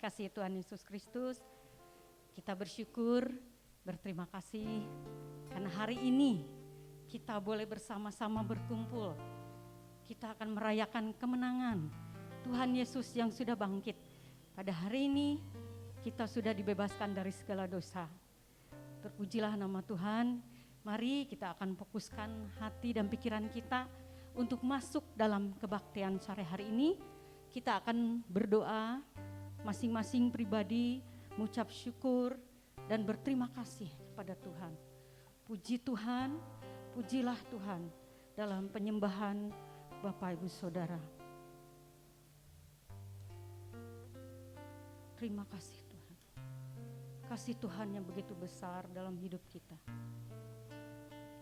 kasih Tuhan Yesus Kristus, kita bersyukur, berterima kasih karena hari ini kita boleh bersama-sama berkumpul. Kita akan merayakan kemenangan Tuhan Yesus yang sudah bangkit. Pada hari ini kita sudah dibebaskan dari segala dosa. Terpujilah nama Tuhan. Mari kita akan fokuskan hati dan pikiran kita untuk masuk dalam kebaktian sore hari ini. Kita akan berdoa masing-masing pribadi, mengucap syukur dan berterima kasih kepada Tuhan. Puji Tuhan, pujilah Tuhan dalam penyembahan Bapak Ibu Saudara. Terima kasih Tuhan. Kasih Tuhan yang begitu besar dalam hidup kita.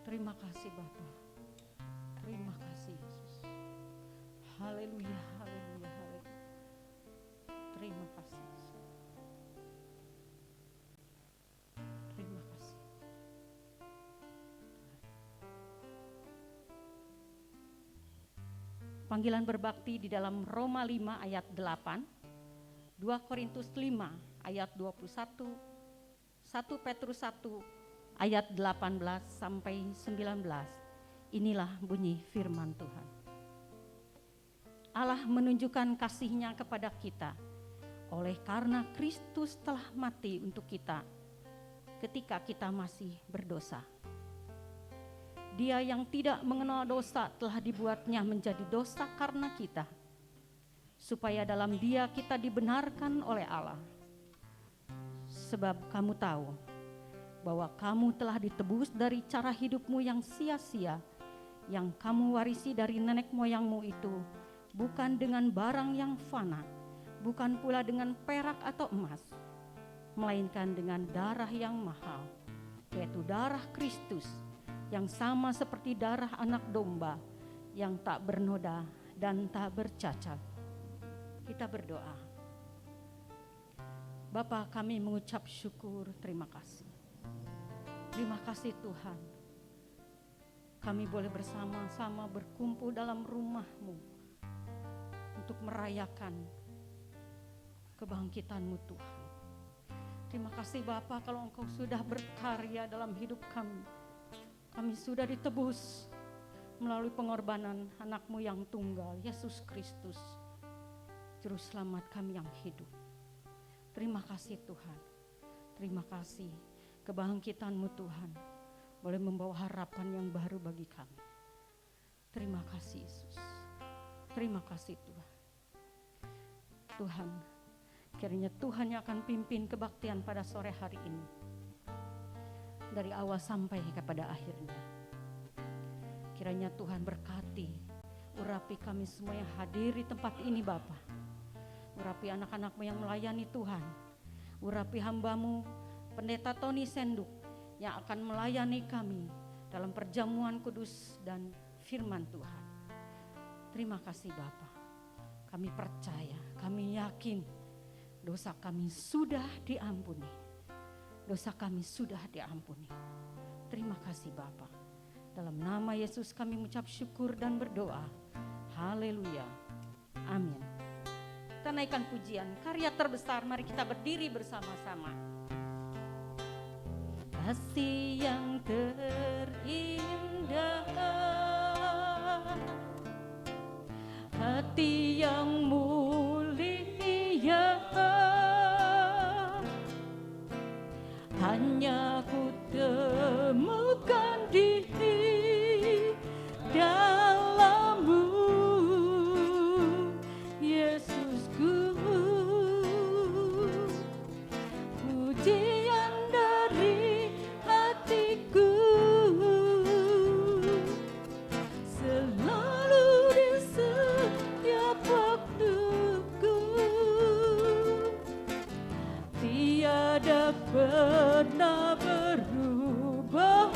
Terima kasih Bapa. Terima kasih Yesus. Haleluya, haleluya, haleluya. Terima kasih Yesus. Terima kasih. Panggilan berbakti di dalam Roma 5 ayat 8, 2 Korintus 5 ayat 21, 1 Petrus 1 ayat 18 sampai 19. Inilah bunyi firman Tuhan. Allah menunjukkan kasih-Nya kepada kita oleh karena Kristus telah mati untuk kita ketika kita masih berdosa. Dia yang tidak mengenal dosa telah dibuatnya menjadi dosa karena kita, supaya dalam Dia kita dibenarkan oleh Allah. Sebab kamu tahu bahwa kamu telah ditebus dari cara hidupmu yang sia-sia, yang kamu warisi dari nenek moyangmu itu, bukan dengan barang yang fana, bukan pula dengan perak atau emas, melainkan dengan darah yang mahal, yaitu darah Kristus, yang sama seperti darah anak domba, yang tak bernoda dan tak bercacat. Kita berdoa. Bapa, kami mengucap syukur, terima kasih. Terima kasih Tuhan. Kami boleh bersama-sama berkumpul dalam rumah-Mu untuk merayakan kebangkitan-Mu Tuhan. Terima kasih Bapa kalau Engkau sudah berkarya dalam hidup kami. Kami sudah ditebus melalui pengorbanan anak-Mu yang tunggal, Yesus Kristus, Juru Selamat kami yang hidup. Terima kasih Tuhan. Terima kasih kebangkitan-Mu Tuhan boleh membawa harapan yang baru bagi kami. Terima kasih Yesus. Terima kasih Tuhan. Tuhan, kiranya Tuhan yang akan pimpin kebaktian pada sore hari ini, dari awal sampai kepada akhirnya. Kiranya Tuhan berkati, urapi kami semua yang hadir di tempat ini Bapa. Urapi anak-anak-Mu yang melayani Tuhan. Urapi hamba-Mu Pendeta Tony Senduk yang akan melayani kami dalam perjamuan kudus dan firman Tuhan. Terima kasih Bapa. Kami percaya, kami yakin dosa kami sudah diampuni. Dosa kami sudah diampuni. Terima kasih Bapa. Dalam nama Yesus kami mengucap syukur dan berdoa. Haleluya. Amin. Kita naikkan pujian karya terbesar. Mari kita berdiri bersama-sama. Kasih yang terindah, hati yang mulia, hanya ku temukan diri dalam-Mu, Yesusku. Pujian dari hatiku selalu di setiap waktuku, tiada pernah berubah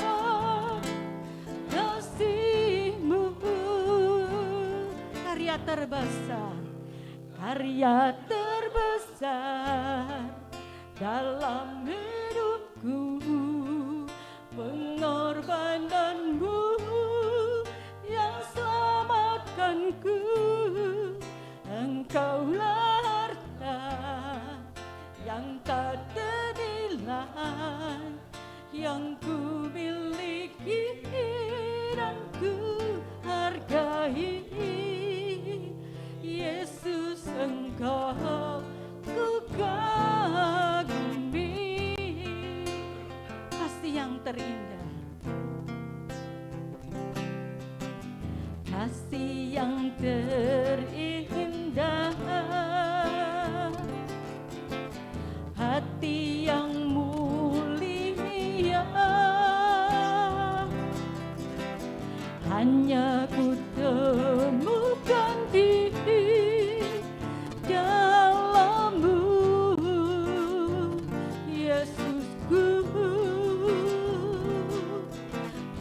kasih-Mu. Karya terbesar dalam hidupku, pengorbanan-Mu yang selamatkanku. Engkaulah harta yang tak ternilai, yang ku miliki dan ku hargai. Yesus, Engkau ku kagumi. Kasih yang terindah, kasih yang terindah, hati yang mulia, hanya ku temukan di dalam-Mu, Yesusku.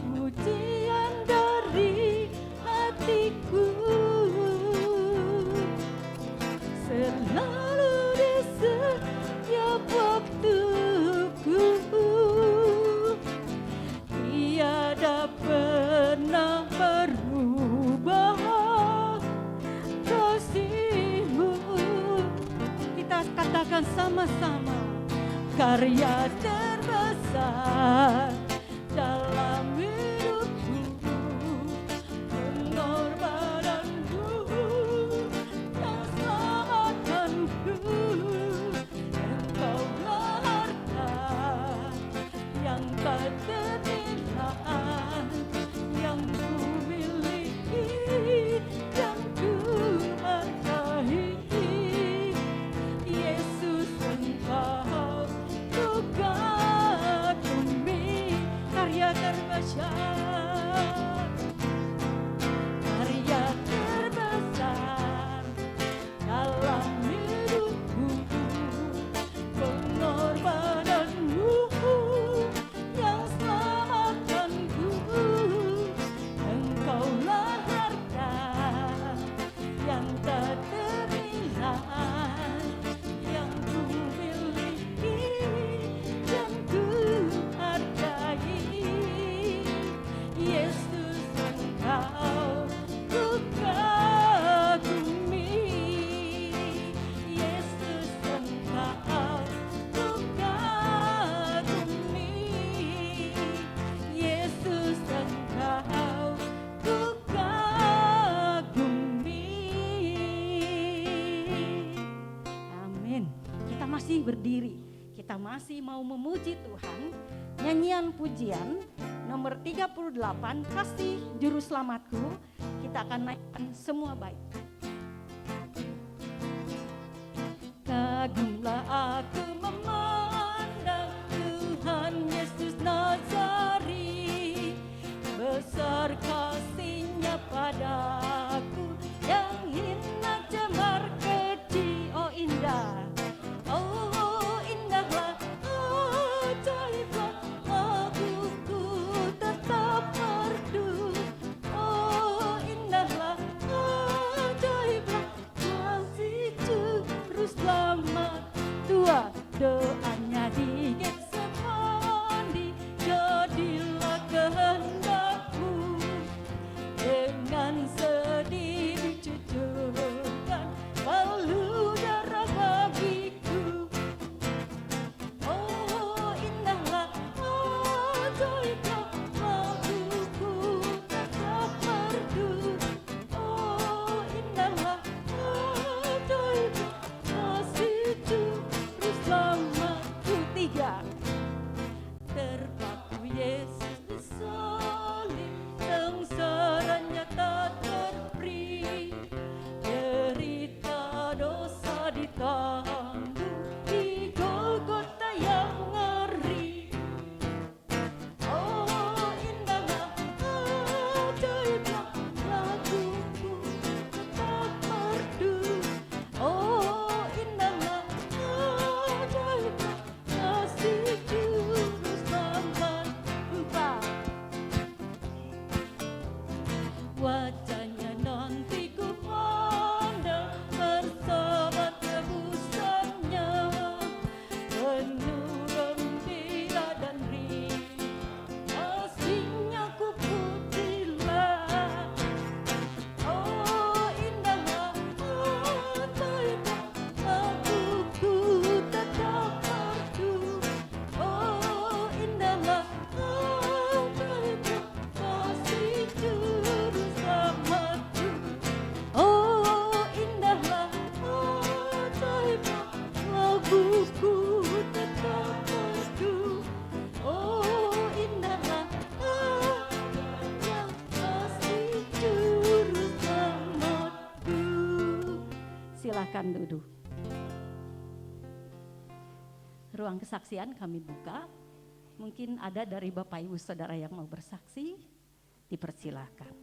Pujian dari hatiku selalu di setiap waktuku, tiada pernah berubah kasih-Mu. Kita katakan sama-sama, karya terbesar dalam hidupku, pengorbananmu yang selamatkanku. Engkaulah harta yang tak ternilai, yang ku miliki dan ku hargai. Yesus, Engkau ku kagumi. Karya terbesar, karya terbesar dalam hidupku, pengorbananmu yang selamatkanku. Engkaulah harta yang tak ternilai, yang ku miliki dan ku hargai. Yesus, Engkau ku kagumi. Yesus, Engkau ku kagumi. Yesus, Engkau ku kagumi. Amin. Kita masih berdiri, kita masih mau memuji Tuhan. Nyanyian pujian nomor 38, Kasih Juru Selamatku. Kita akan naikkan semua baik. Kagumlah aku memandang Tuhan Yesus Nazari, besar kasih-Nya padaku, yang hina cemar keji. Oh indah, oh indahlah, ajaiblah, akuku tetap merdu. Oh indahlah, ajaiblah, kasih Juru Selamat. Tua doanya di Getsemani, jadilah kehendak-Mu. Dengan sedih dicucurkan bau darah bagiku. Oh indahlah, ajaiblah, akuku tetap merdu. Oh indahlah, ajaiblah, kasih Juru Selamatku. Tiga, Silakan duduk. Ruang kesaksian kami buka. Mungkin ada dari Bapak Ibu Saudara yang mau bersaksi, dipersilahkan.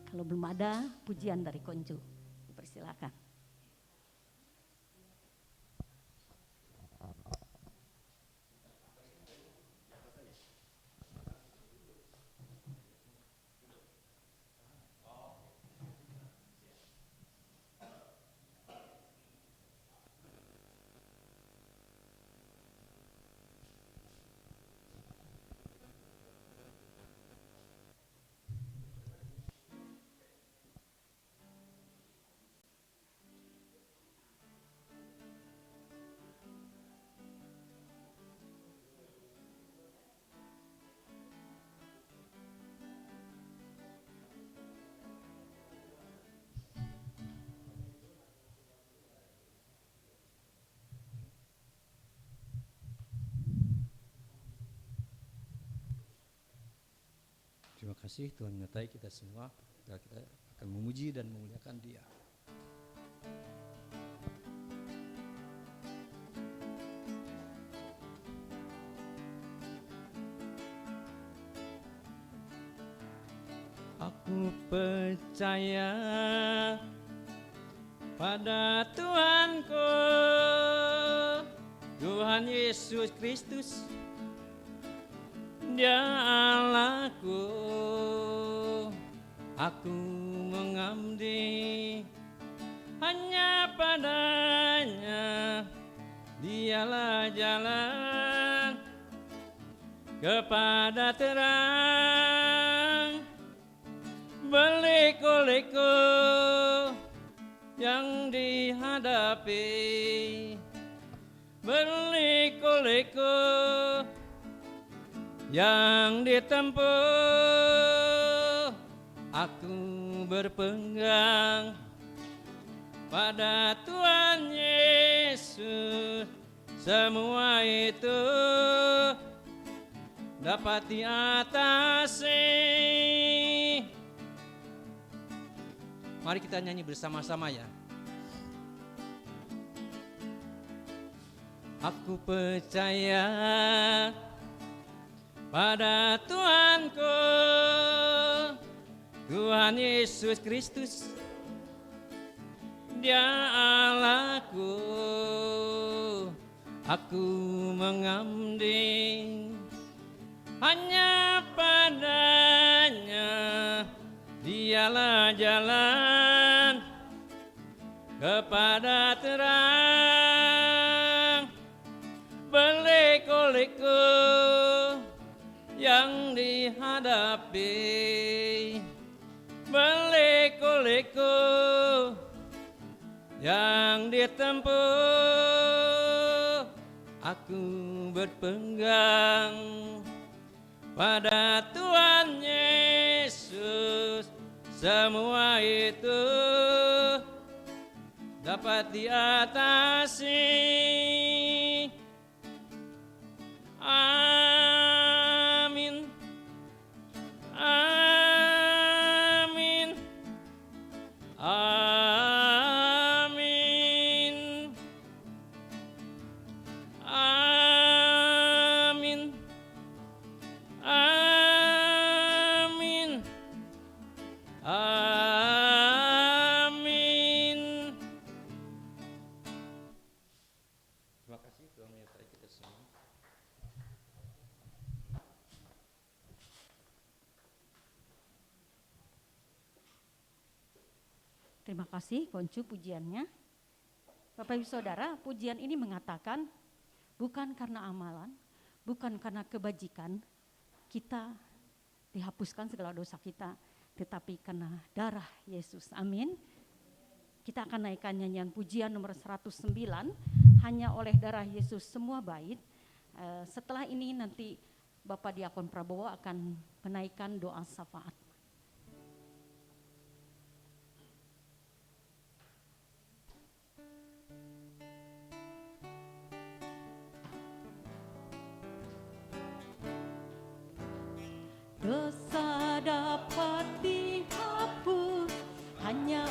Kalau belum ada, pujian dari Konju, dipersilahkan. Terima kasih Tuhan menyertai kita semua. Kita akan memuji dan memuliakan Dia. Aku percaya pada Tuhanku, Tuhan Yesus Kristus, Dia Allahku. Aku mengabdi hanya padanya, Dialah jalan kepada terang. Berliku-liku yang dihadapi, berliku-liku yang ditempuh, aku berpegang pada Tuhan Yesus. Semua itu dapat diatasi. Mari kita nyanyi bersama-sama ya. Aku percaya pada Tuhanku, Tuhan Yesus Kristus, Dia Allahku. Aku mengabdi hanya padanya, Dialah jalan kepada terang. Berliku-liku yang dihadapi, berliku-liku yang ditempuh, aku berpegang pada Tuhan Yesus. Semua itu dapat diatasi. Amin. Amin. Amin. Amin. Amin. Amin. Terima kasih Tuhan menyertai kita semua. Terima kasih Koncu pujiannya. Bapak Ibu Saudara, pujian ini mengatakan bukan karena amalan, bukan karena kebajikan kita dihapuskan segala dosa kita, tetapi karena darah Yesus. Amin. Kita akan naikkan nyanyian pujian nomor 109, hanya oleh darah Yesus semua bait. Setelah ini nanti Bapak Diakon Prabowo akan menaikkan doa syafaat. Dosa dapat dihapus hanya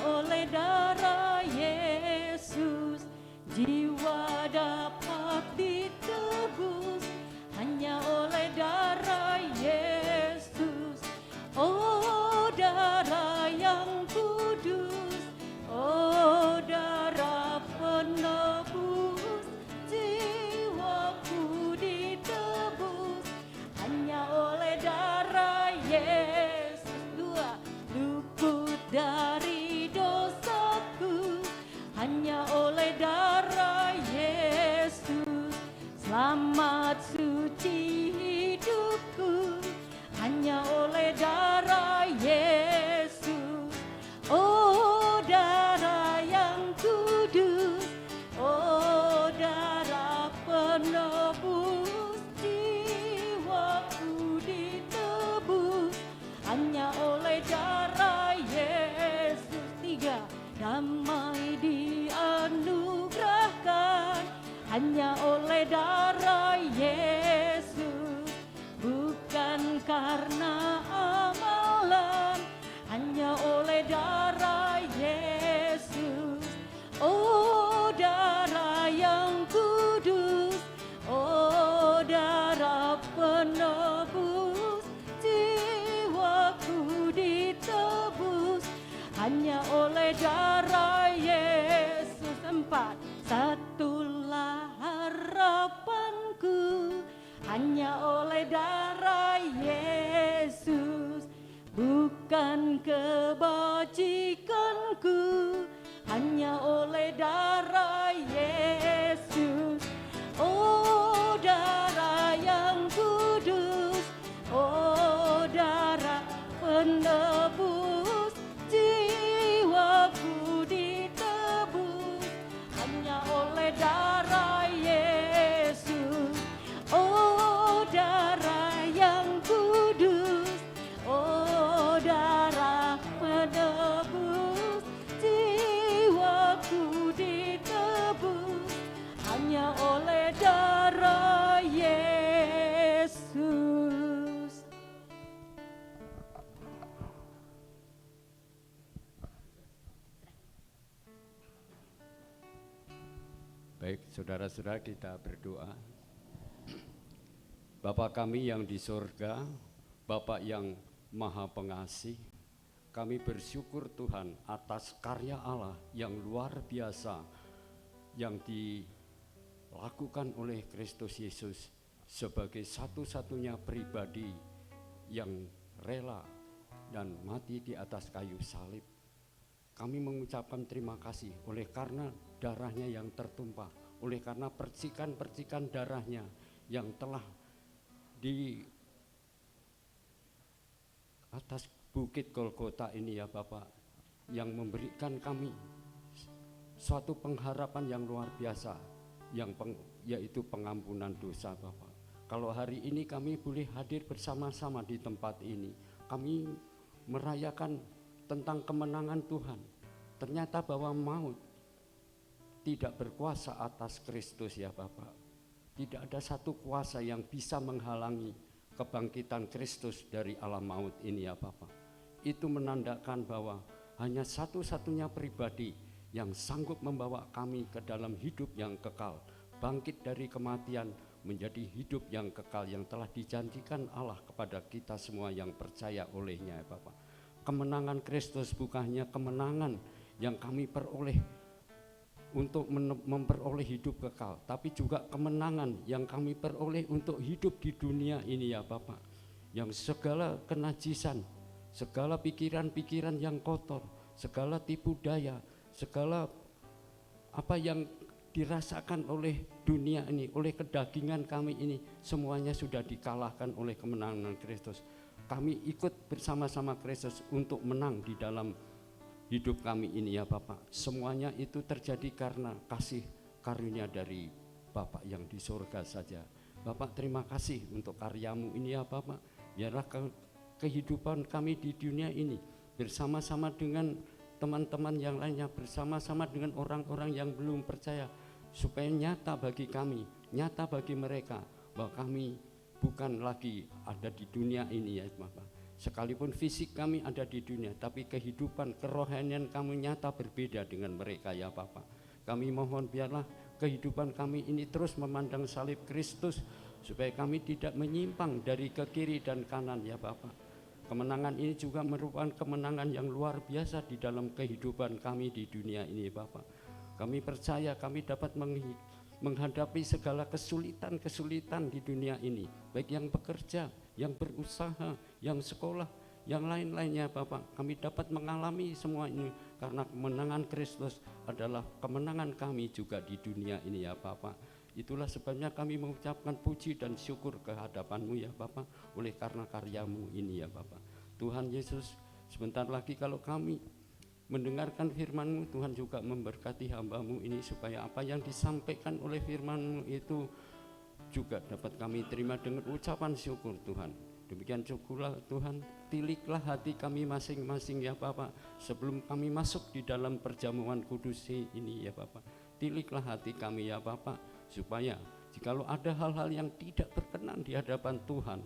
oleh darah Yesus, selamat suci hidupku, hanya oleh darah Yesus. Oh darah yang kudus, oh darah penebus, jiwaku ditebus, hanya oleh darah Yesus. Tiga, damai dianugerahkan, hanya oleh darah Yesus, bukan karena amalan, hanya oleh darah Yesus. Oh darah yang kudus, oh darah penebus, jiwaku ditebus, hanya oleh darah Yesus. Empat, satulah harapanku, hanya oleh darah Yesus, bukan kebajikanku, hanya oleh darah Yesus. Oh darah yang kudus, oh darah penebus, jiwaku ditebus, hanya oleh darah Yesus. Oh darah yang kudus, oh darah penebus, jiwaku ditebus, hanya oleh darah Yesus. Baik, saudara-saudara, kita berdoa. Bapa kami yang di surga, Bapa yang maha pengasih, kami bersyukur Tuhan atas karya Allah yang luar biasa yang dilakukan oleh Kristus Yesus sebagai satu-satunya pribadi yang rela dan mati di atas kayu salib. Kami mengucapkan terima kasih oleh karena darahnya yang tertumpah, oleh karena percikan-percikan darahnya yang telah di atas bukit Golgota ini ya Bapak, yang memberikan kami suatu pengharapan yang luar biasa, yaitu pengampunan dosa Bapak. Kalau hari ini kami boleh hadir bersama-sama di tempat ini, kami merayakan tentang kemenangan Tuhan. Ternyata bahwa maut tidak berkuasa atas Kristus ya Bapak. Tidak ada satu kuasa yang bisa menghalangi kebangkitan Kristus dari alam maut ini ya Bapak. Itu menandakan bahwa hanya satu-satunya pribadi yang sanggup membawa kami ke dalam hidup yang kekal, bangkit dari kematian menjadi hidup yang kekal yang telah dijanjikan Allah kepada kita semua yang percaya olehnya ya Bapak. Kemenangan Kristus bukan hanya kemenangan yang kami peroleh untuk memperoleh hidup kekal, tapi juga kemenangan yang kami peroleh untuk hidup di dunia ini ya Bapak. Yang segala kenajisan, segala pikiran-pikiran yang kotor, segala tipu daya, segala apa yang dirasakan oleh dunia ini, oleh kedagingan kami ini, semuanya sudah dikalahkan oleh kemenangan Kristus. Kami ikut bersama-sama Kristus untuk menang di dalam hidup kami ini ya Bapak. Semuanya itu terjadi karena kasih karunia dari Bapak yang di surga saja. Bapak terima kasih untuk karyamu ini ya Bapak. Biarlah kehidupan kami di dunia ini bersama-sama dengan teman-teman yang lainnya, bersama-sama dengan orang-orang yang belum percaya, supaya nyata bagi kami, nyata bagi mereka bahwa kami bukan lagi ada di dunia ini ya Bapak. Sekalipun fisik kami ada di dunia, tapi kehidupan kerohanian kami nyata berbeda dengan mereka ya Bapak. Kami mohon biarlah kehidupan kami ini terus memandang salib Kristus, supaya kami tidak menyimpang dari ke kiri dan kanan ya Bapak. Kemenangan ini juga merupakan kemenangan yang luar biasa di dalam kehidupan kami di dunia ini Bapak. Kami percaya kami dapat menghadapi segala kesulitan-kesulitan di dunia ini, baik yang bekerja, yang berusaha, yang sekolah, yang lain-lainnya Bapak. Kami dapat mengalami semua ini karena kemenangan Kristus adalah kemenangan kami juga di dunia ini ya Bapa. Itulah sebabnya kami mengucapkan puji dan syukur ke hadapan-Mu ya Bapa, oleh karena karya-Mu ini ya Bapa. Tuhan Yesus, sebentar lagi kalau kami mendengarkan firman-Mu, Tuhan juga memberkati hamba-Mu ini supaya apa yang disampaikan oleh firman-Mu itu juga dapat kami terima dengan ucapan syukur Tuhan. Demikian cukuplah Tuhan, tiliklah hati kami masing-masing ya Bapak, sebelum kami masuk di dalam perjamuan kudus ini ya Bapak. Tiliklah hati kami ya Bapak, supaya jikalau ada hal-hal yang tidak berkenan di hadapan Tuhan,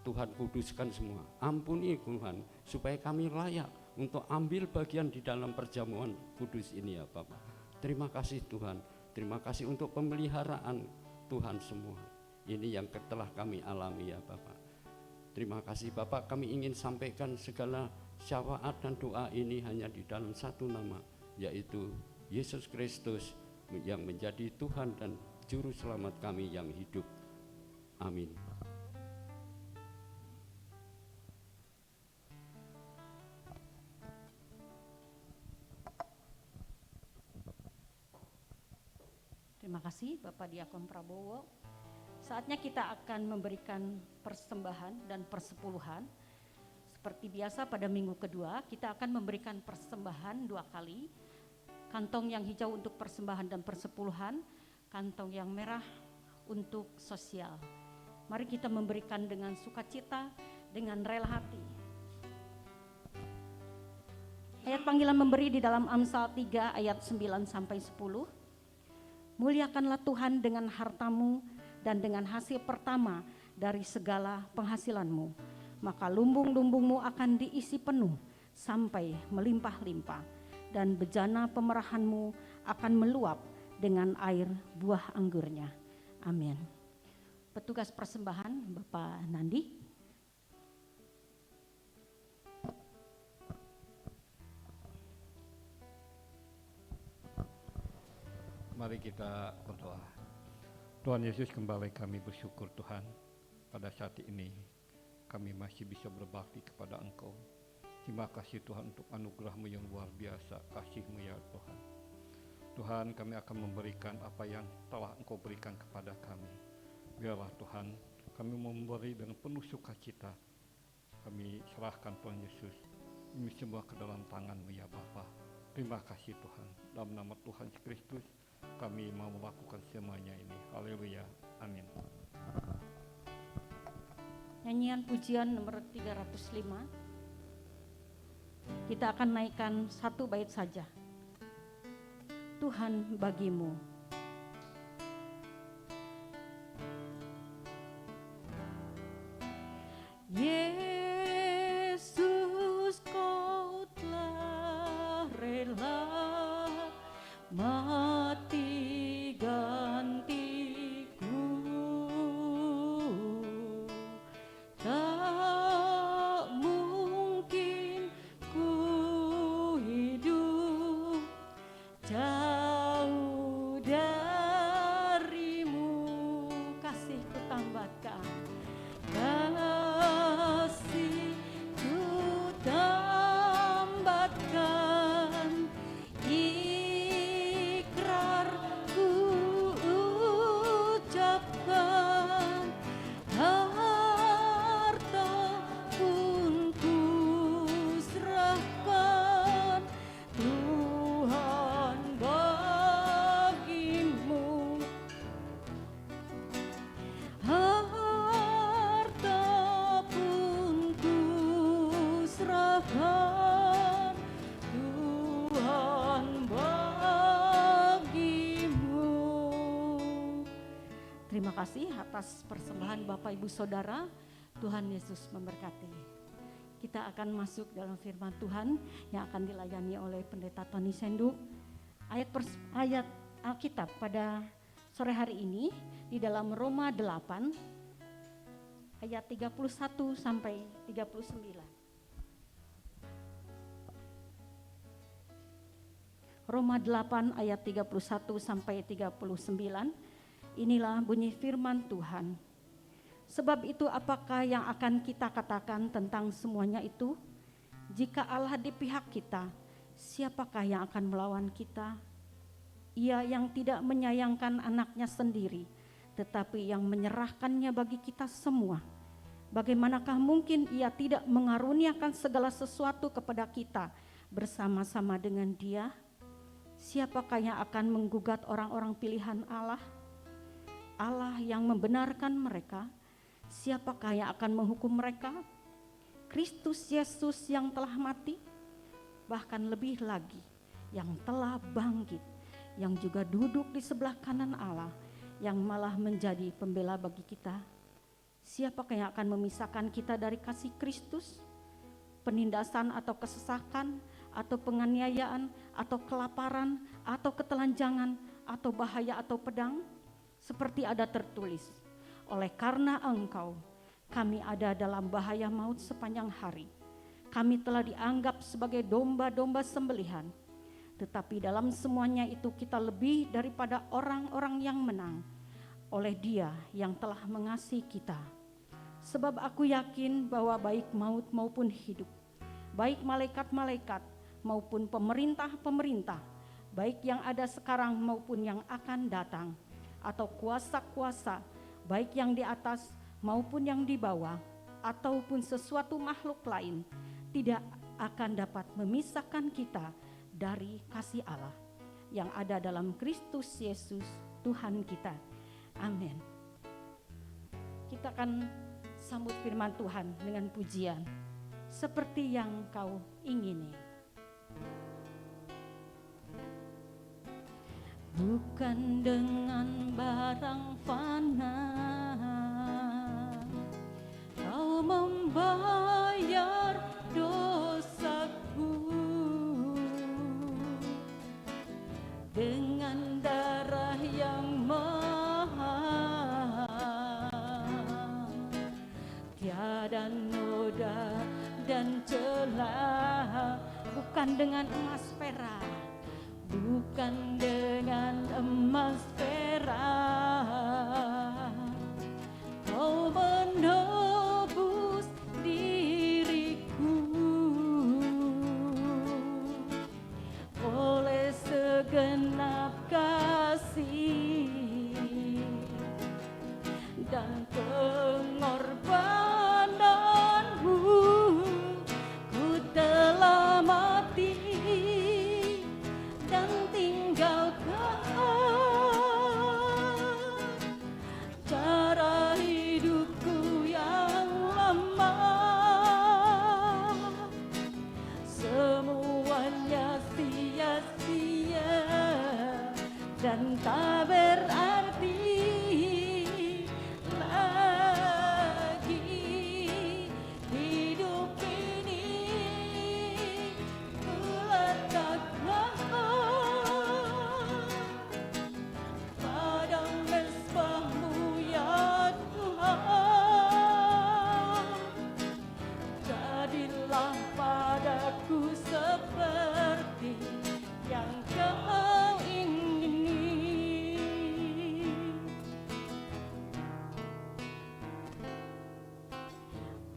Tuhan kuduskan semua. Ampuni Tuhan, supaya kami layak untuk ambil bagian di dalam perjamuan kudus ini ya Bapak. Terima kasih Tuhan, terima kasih untuk pemeliharaan Tuhan semua. Ini yang telah kami alami ya Bapak. Terima kasih Bapak, kami ingin sampaikan segala syafaat dan doa ini hanya di dalam satu nama, yaitu Yesus Kristus yang menjadi Tuhan dan Juru Selamat kami yang hidup. Amin. Terima kasih Bapak Diakon Prabowo. Saatnya kita akan memberikan persembahan dan persepuluhan. Seperti biasa pada minggu kedua kita akan memberikan persembahan 2 kali. Kantong yang hijau untuk persembahan dan persepuluhan, kantong yang merah untuk sosial. Mari kita memberikan dengan sukacita, dengan rela hati. Ayat panggilan memberi di dalam Amsal 3 ayat 9 sampai 10. Muliakanlah Tuhan dengan hartamu dan dengan hasil pertama dari segala penghasilanmu, maka lumbung-lumbungmu akan diisi penuh sampai melimpah-limpah, dan bejana pemerahanmu akan meluap dengan air buah anggurnya. Amin. Petugas persembahan Bapak Nandi. Mari kita berdoa. Tuhan Yesus, kembali kami bersyukur Tuhan, pada saat ini kami masih bisa berbakti kepada Engkau. Terima kasih Tuhan untuk anugerah-Mu yang luar biasa, kasih-Mu ya Tuhan. Tuhan, kami akan memberikan apa yang telah Engkau berikan kepada kami. Biarlah Tuhan, kami memberi dengan penuh sukacita. Kami serahkan Tuhan Yesus ini semua ke dalam tangan-Mu ya Bapa. Terima kasih Tuhan, dalam nama Tuhan Yesus Kristus kami mau melakukan semuanya ini. Haleluya. Amin. Nyanyian pujian nomor 305. Kita akan naikkan 1 bait saja. Tuhan bagimu. Yesus, kau telah rela mati gantiku, tak mungkin ku hidup jauh darimu. Kasihku tambahkan, kasihku tambahkan, ikrarku ucapkan, harta pun ku serahkan, Tuhan bagimu. Harta pun ku serahkan, Tuhan bagimu. Terima kasih atas persembahan Bapak Ibu Saudara. Tuhan Yesus memberkati. Kita akan masuk dalam firman Tuhan yang akan dilayani oleh Pendeta Tony Senduk. Ayat Alkitab pada sore hari ini di dalam Roma 8 ayat 31 sampai 39. Roma 8 ayat 31 sampai 39. Inilah bunyi firman Tuhan. Sebab itu apakah yang akan kita katakan tentang semuanya itu? Jika Allah di pihak kita, siapakah yang akan melawan kita? Ia yang tidak menyayangkan anaknya sendiri, tetapi yang menyerahkannya bagi kita semua. Bagaimanakah mungkin ia tidak mengaruniakan segala sesuatu kepada kita bersama-sama dengan Dia? Siapakah yang akan menggugat orang-orang pilihan Allah? Allah yang membenarkan mereka, siapakah yang akan menghukum mereka? Kristus Yesus yang telah mati, bahkan lebih lagi yang telah bangkit, yang juga duduk di sebelah kanan Allah, yang malah menjadi pembela bagi kita. Siapakah yang akan memisahkan kita dari kasih Kristus? Penindasan atau kesesakan, atau penganiayaan, atau kelaparan, atau ketelanjangan, atau bahaya atau pedang? Seperti ada tertulis, oleh karena Engkau, kami ada dalam bahaya maut sepanjang hari. Kami telah dianggap sebagai domba-domba sembelihan. Tetapi dalam semuanya itu kita lebih daripada orang-orang yang menang oleh Dia yang telah mengasihi kita. Sebab aku yakin bahwa baik maut maupun hidup, baik malaikat-malaikat maupun pemerintah-pemerintah, baik yang ada sekarang maupun yang akan datang, atau kuasa-kuasa, baik yang di atas maupun yang di bawah, ataupun sesuatu makhluk lain, tidak akan dapat memisahkan kita dari kasih Allah yang ada dalam Kristus Yesus Tuhan kita. Amin. Kita akan sambut firman Tuhan dengan pujian seperti yang kau ingini. Bukan dengan barang fana kau membayar dosaku, dengan darah yang mahal, tiada noda dan celah. Bukan dengan emas perak, bukan dengan emas perak, kau menebus diriku oleh segenap kasih dan pengorbananmu. Ku telah mati dan tinggalkan cara hidupku yang lama. Semuanya sia-sia dan tak berarti lagi. Hidup ini ku letakkan pada mezbah-Mu ya Tuhan. Jadilah padaku seperti yang Kau ingini.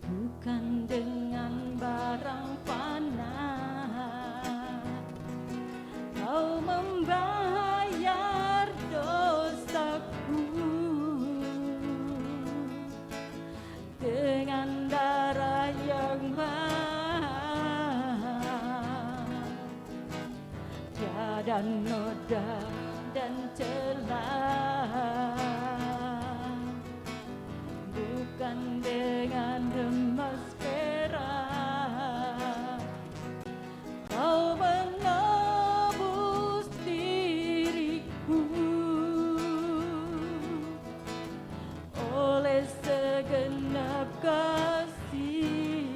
Bukan dengan barang fana Kau membayar dosaku, dengan darah yang mahal, tiada noda dan celah. Bukan dengan emas perak Kau menebus diriku oleh segenap kasih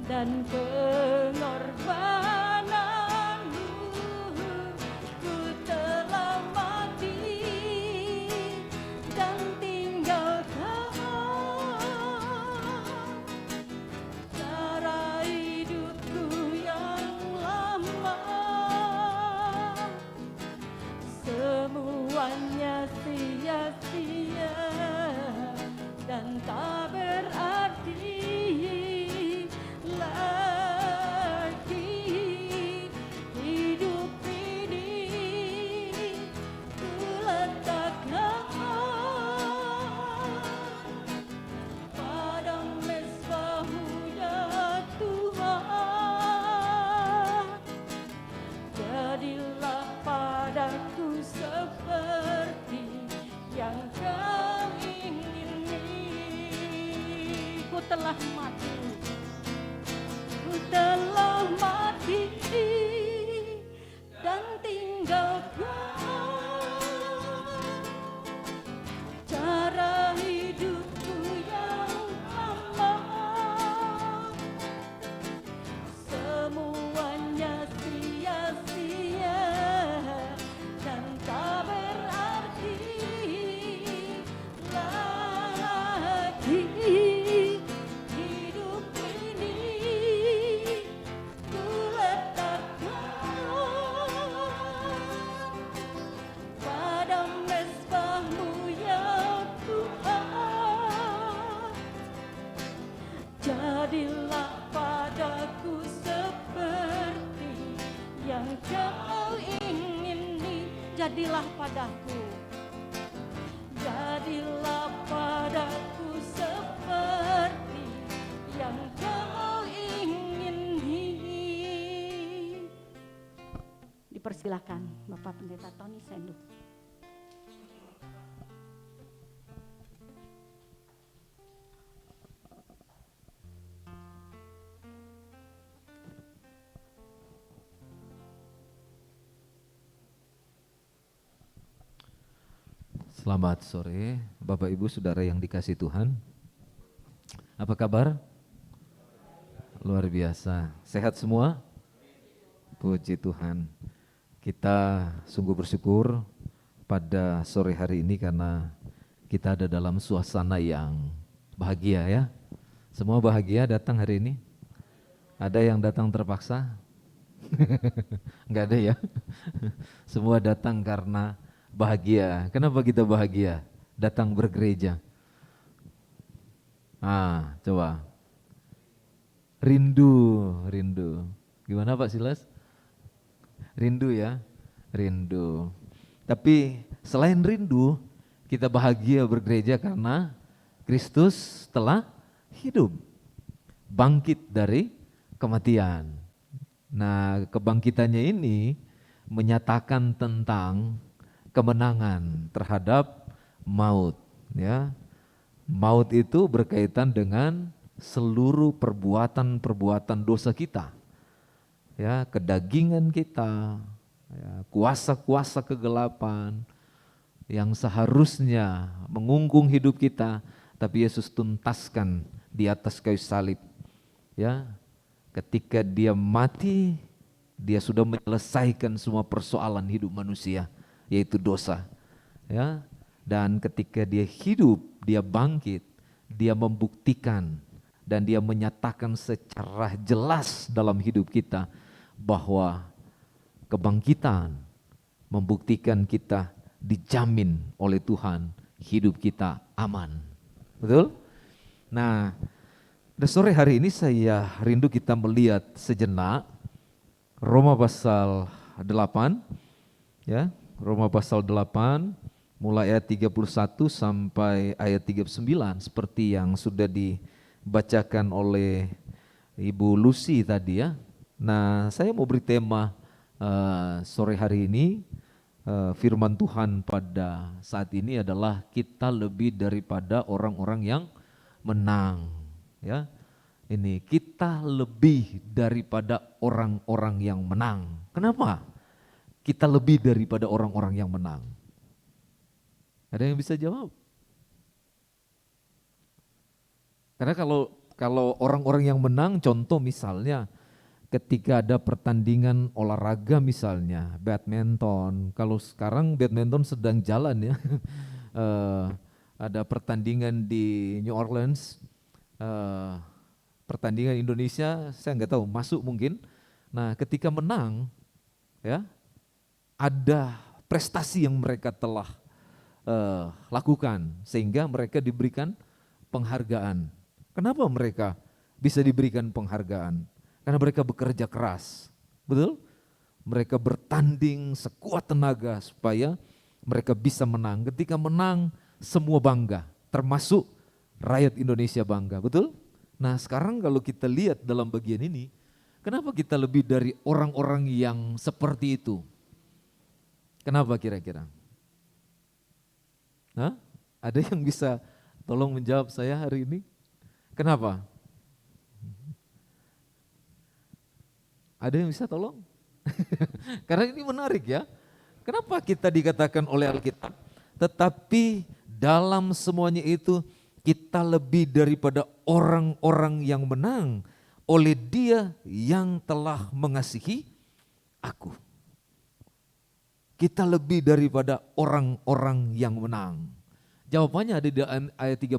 dan pengorbananmu. Ku telah mati telah mati. Ku telah mati dan tinggalkan cara hidupku yang lama. Semuanya sia-sia dan tak berarti lagi. Hidup ini ku letakkan pada mezbah-Mu ya Tuhan. Jadilah padaku seperti yang Kau ingini. Jadilah padaku, jadilah padaku seperti yang Kau ingini. Dipersilakan Bapak Pendeta Tony Senduk. Selamat sore, Bapak Ibu Saudara yang dikasihi Tuhan. Apa kabar? Luar biasa. Sehat semua? Puji Tuhan. Kita sungguh bersyukur pada sore hari ini karena kita ada dalam suasana yang bahagia ya. Semua bahagia datang hari ini? Ada yang datang terpaksa? Enggak ada ya. Semua datang karena bahagia. Kenapa kita bahagia? Datang bergereja. Coba. Rindu. Gimana Pak Silas? Rindu ya? Rindu. Tapi selain rindu, kita bahagia bergereja karena Kristus telah hidup. Bangkit dari kematian. Nah, kebangkitannya ini menyatakan tentang kemenangan terhadap maut ya. Maut itu berkaitan dengan seluruh perbuatan-perbuatan dosa kita. Ya, kedagingan kita, ya, kuasa-kuasa kegelapan yang seharusnya mengunggung hidup kita, tapi Yesus tuntaskan di atas kayu salib. Ya, ketika dia mati, dia sudah menyelesaikan semua persoalan hidup manusia, yaitu dosa. Ya, dan ketika dia hidup, dia bangkit, dia membuktikan dan dia menyatakan secara jelas dalam hidup kita bahwa kebangkitan membuktikan kita dijamin oleh Tuhan, hidup kita aman. Betul? Nah, pada sore hari ini saya rindu kita melihat sejenak Roma pasal 8 ya. Roma pasal 8 mulai ayat 31 sampai ayat 39 seperti yang sudah dibacakan oleh Ibu Lucy tadi ya. Nah, saya mau beri tema sore hari ini, firman Tuhan pada saat ini adalah kita lebih daripada orang-orang yang menang ya. Ini kita lebih daripada orang-orang yang menang. Kenapa? Kita lebih daripada orang-orang yang menang. Ada yang bisa jawab? Karena kalau orang-orang yang menang, contoh misalnya ketika ada pertandingan olahraga misalnya, badminton. Kalau sekarang badminton sedang jalan ya. Ada pertandingan di New Orleans, pertandingan Indonesia, saya nggak tahu masuk mungkin. Nah, ketika menang, ya ada prestasi yang mereka telah lakukan sehingga mereka diberikan penghargaan. Kenapa mereka bisa diberikan penghargaan? Karena mereka bekerja keras, betul? Mereka bertanding sekuat tenaga supaya mereka bisa menang. Ketika menang, semua bangga, termasuk rakyat Indonesia bangga, betul? Nah, sekarang kalau kita lihat dalam bagian ini, kenapa kita lebih dari orang-orang yang seperti itu? Kenapa kira-kira? Hah? Ada yang bisa tolong menjawab saya hari ini? Kenapa? Ada yang bisa tolong? Karena ini menarik ya. Kenapa kita dikatakan oleh Alkitab? Tetapi dalam semuanya itu kita lebih daripada orang-orang yang menang oleh Dia yang telah mengasihi aku. Kita lebih daripada orang-orang yang menang. Jawabannya ada di ayat 32.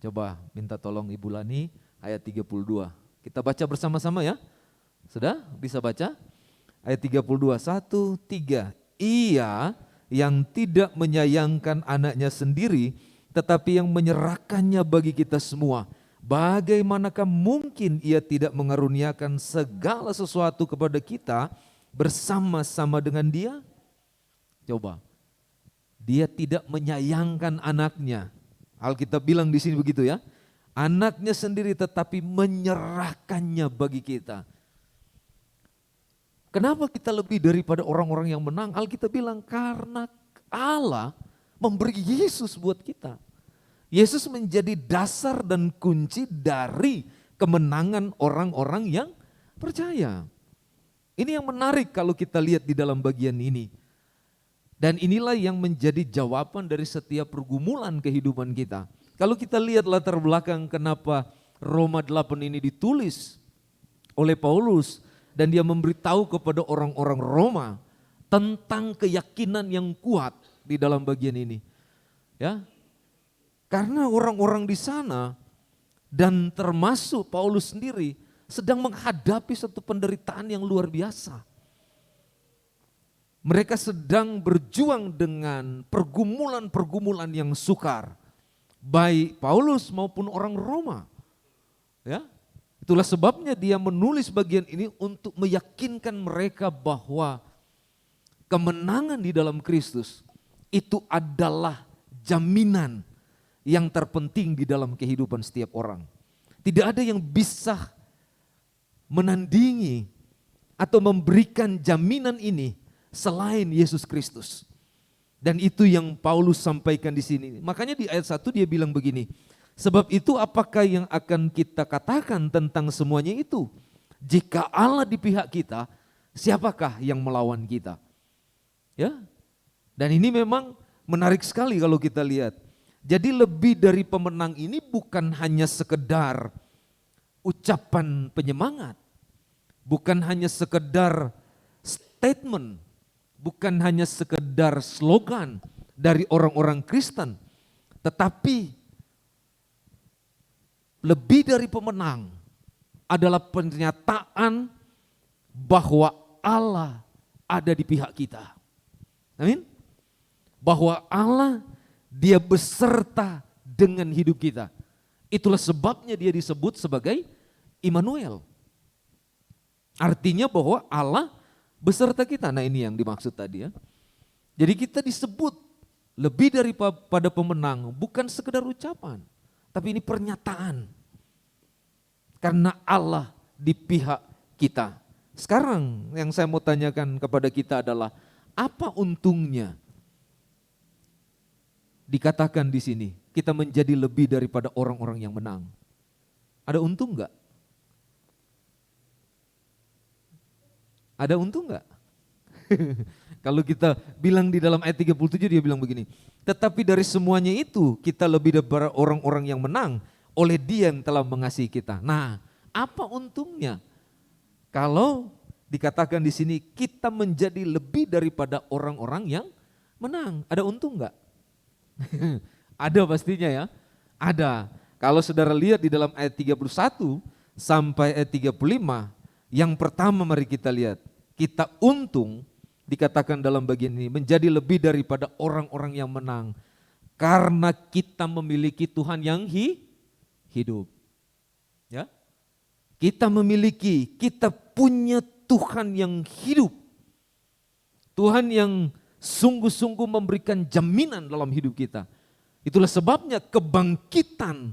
Coba minta tolong Ibu Lani, ayat 32. Kita baca bersama-sama ya. Sudah bisa baca? Ayat 32, 1, 3. Ia yang tidak menyayangkan anaknya sendiri, tetapi yang menyerahkannya bagi kita semua. Bagaimanakah mungkin ia tidak mengaruniakan segala sesuatu kepada kita bersama-sama dengan Dia? Coba, Dia tidak menyayangkan anaknya. Alkitab bilang di sini begitu ya. Anaknya sendiri tetapi menyerahkannya bagi kita. Kenapa kita lebih daripada orang-orang yang menang? Alkitab bilang karena Allah memberi Yesus buat kita. Yesus menjadi dasar dan kunci dari kemenangan orang-orang yang percaya. Ini yang menarik kalau kita lihat di dalam bagian ini. Dan inilah yang menjadi jawaban dari setiap pergumulan kehidupan kita. Kalau kita lihat latar belakang kenapa Roma 8 ini ditulis oleh Paulus, dan dia memberitahu kepada orang-orang Roma tentang keyakinan yang kuat di dalam bagian ini. Ya. Karena orang-orang di sana dan termasuk Paulus sendiri sedang menghadapi satu penderitaan yang luar biasa. Mereka sedang berjuang dengan pergumulan-pergumulan yang sukar. Baik Paulus maupun orang Roma. Ya. Itulah sebabnya dia menulis bagian ini untuk meyakinkan mereka bahwa kemenangan di dalam Kristus itu adalah jaminan yang terpenting di dalam kehidupan setiap orang. Tidak ada yang bisa menandingi atau memberikan jaminan ini selain Yesus Kristus. Dan itu yang Paulus sampaikan di sini. Makanya di ayat 1 dia bilang begini, sebab itu apakah yang akan kita katakan tentang semuanya itu? Jika Allah di pihak kita, siapakah yang melawan kita? Ya. Dan ini memang menarik sekali kalau kita lihat. Jadi lebih dari pemenang ini bukan hanya sekedar ucapan penyemangat. Bukan hanya sekedar statement. Bukan hanya sekedar slogan dari orang-orang Kristen. Tetapi lebih dari pemenang adalah pernyataan bahwa Allah ada di pihak kita. Amin. Bahwa Allah Dia beserta dengan hidup kita. Itulah sebabnya Dia disebut sebagai Immanuel. Artinya bahwa Allah beserta kita. Nah ini yang dimaksud tadi ya. Jadi kita disebut lebih daripada pemenang, bukan sekedar ucapan. Tapi ini pernyataan. Karena Allah di pihak kita. Sekarang yang saya mau tanyakan kepada kita adalah apa untungnya dikatakan di sini kita menjadi lebih daripada orang-orang yang menang? Ada untung enggak? Ada untung enggak? Kalau kita bilang di dalam ayat 37 dia bilang begini, tetapi dari semuanya itu kita lebih daripada orang-orang yang menang oleh Dia yang telah mengasihi kita. Nah, apa untungnya kalau dikatakan di sini kita menjadi lebih daripada orang-orang yang menang? Ada untung enggak? Ada pastinya ya. Ada. Kalau saudara lihat di dalam ayat 31 sampai ayat 35, yang pertama mari kita lihat. Kita untung dikatakan dalam bagian ini menjadi lebih daripada orang-orang yang menang. Karena kita memiliki Tuhan yang hidup. Ya. Kita punya Tuhan yang hidup. Tuhan yang sungguh-sungguh memberikan jaminan dalam hidup kita. Itulah sebabnya kebangkitan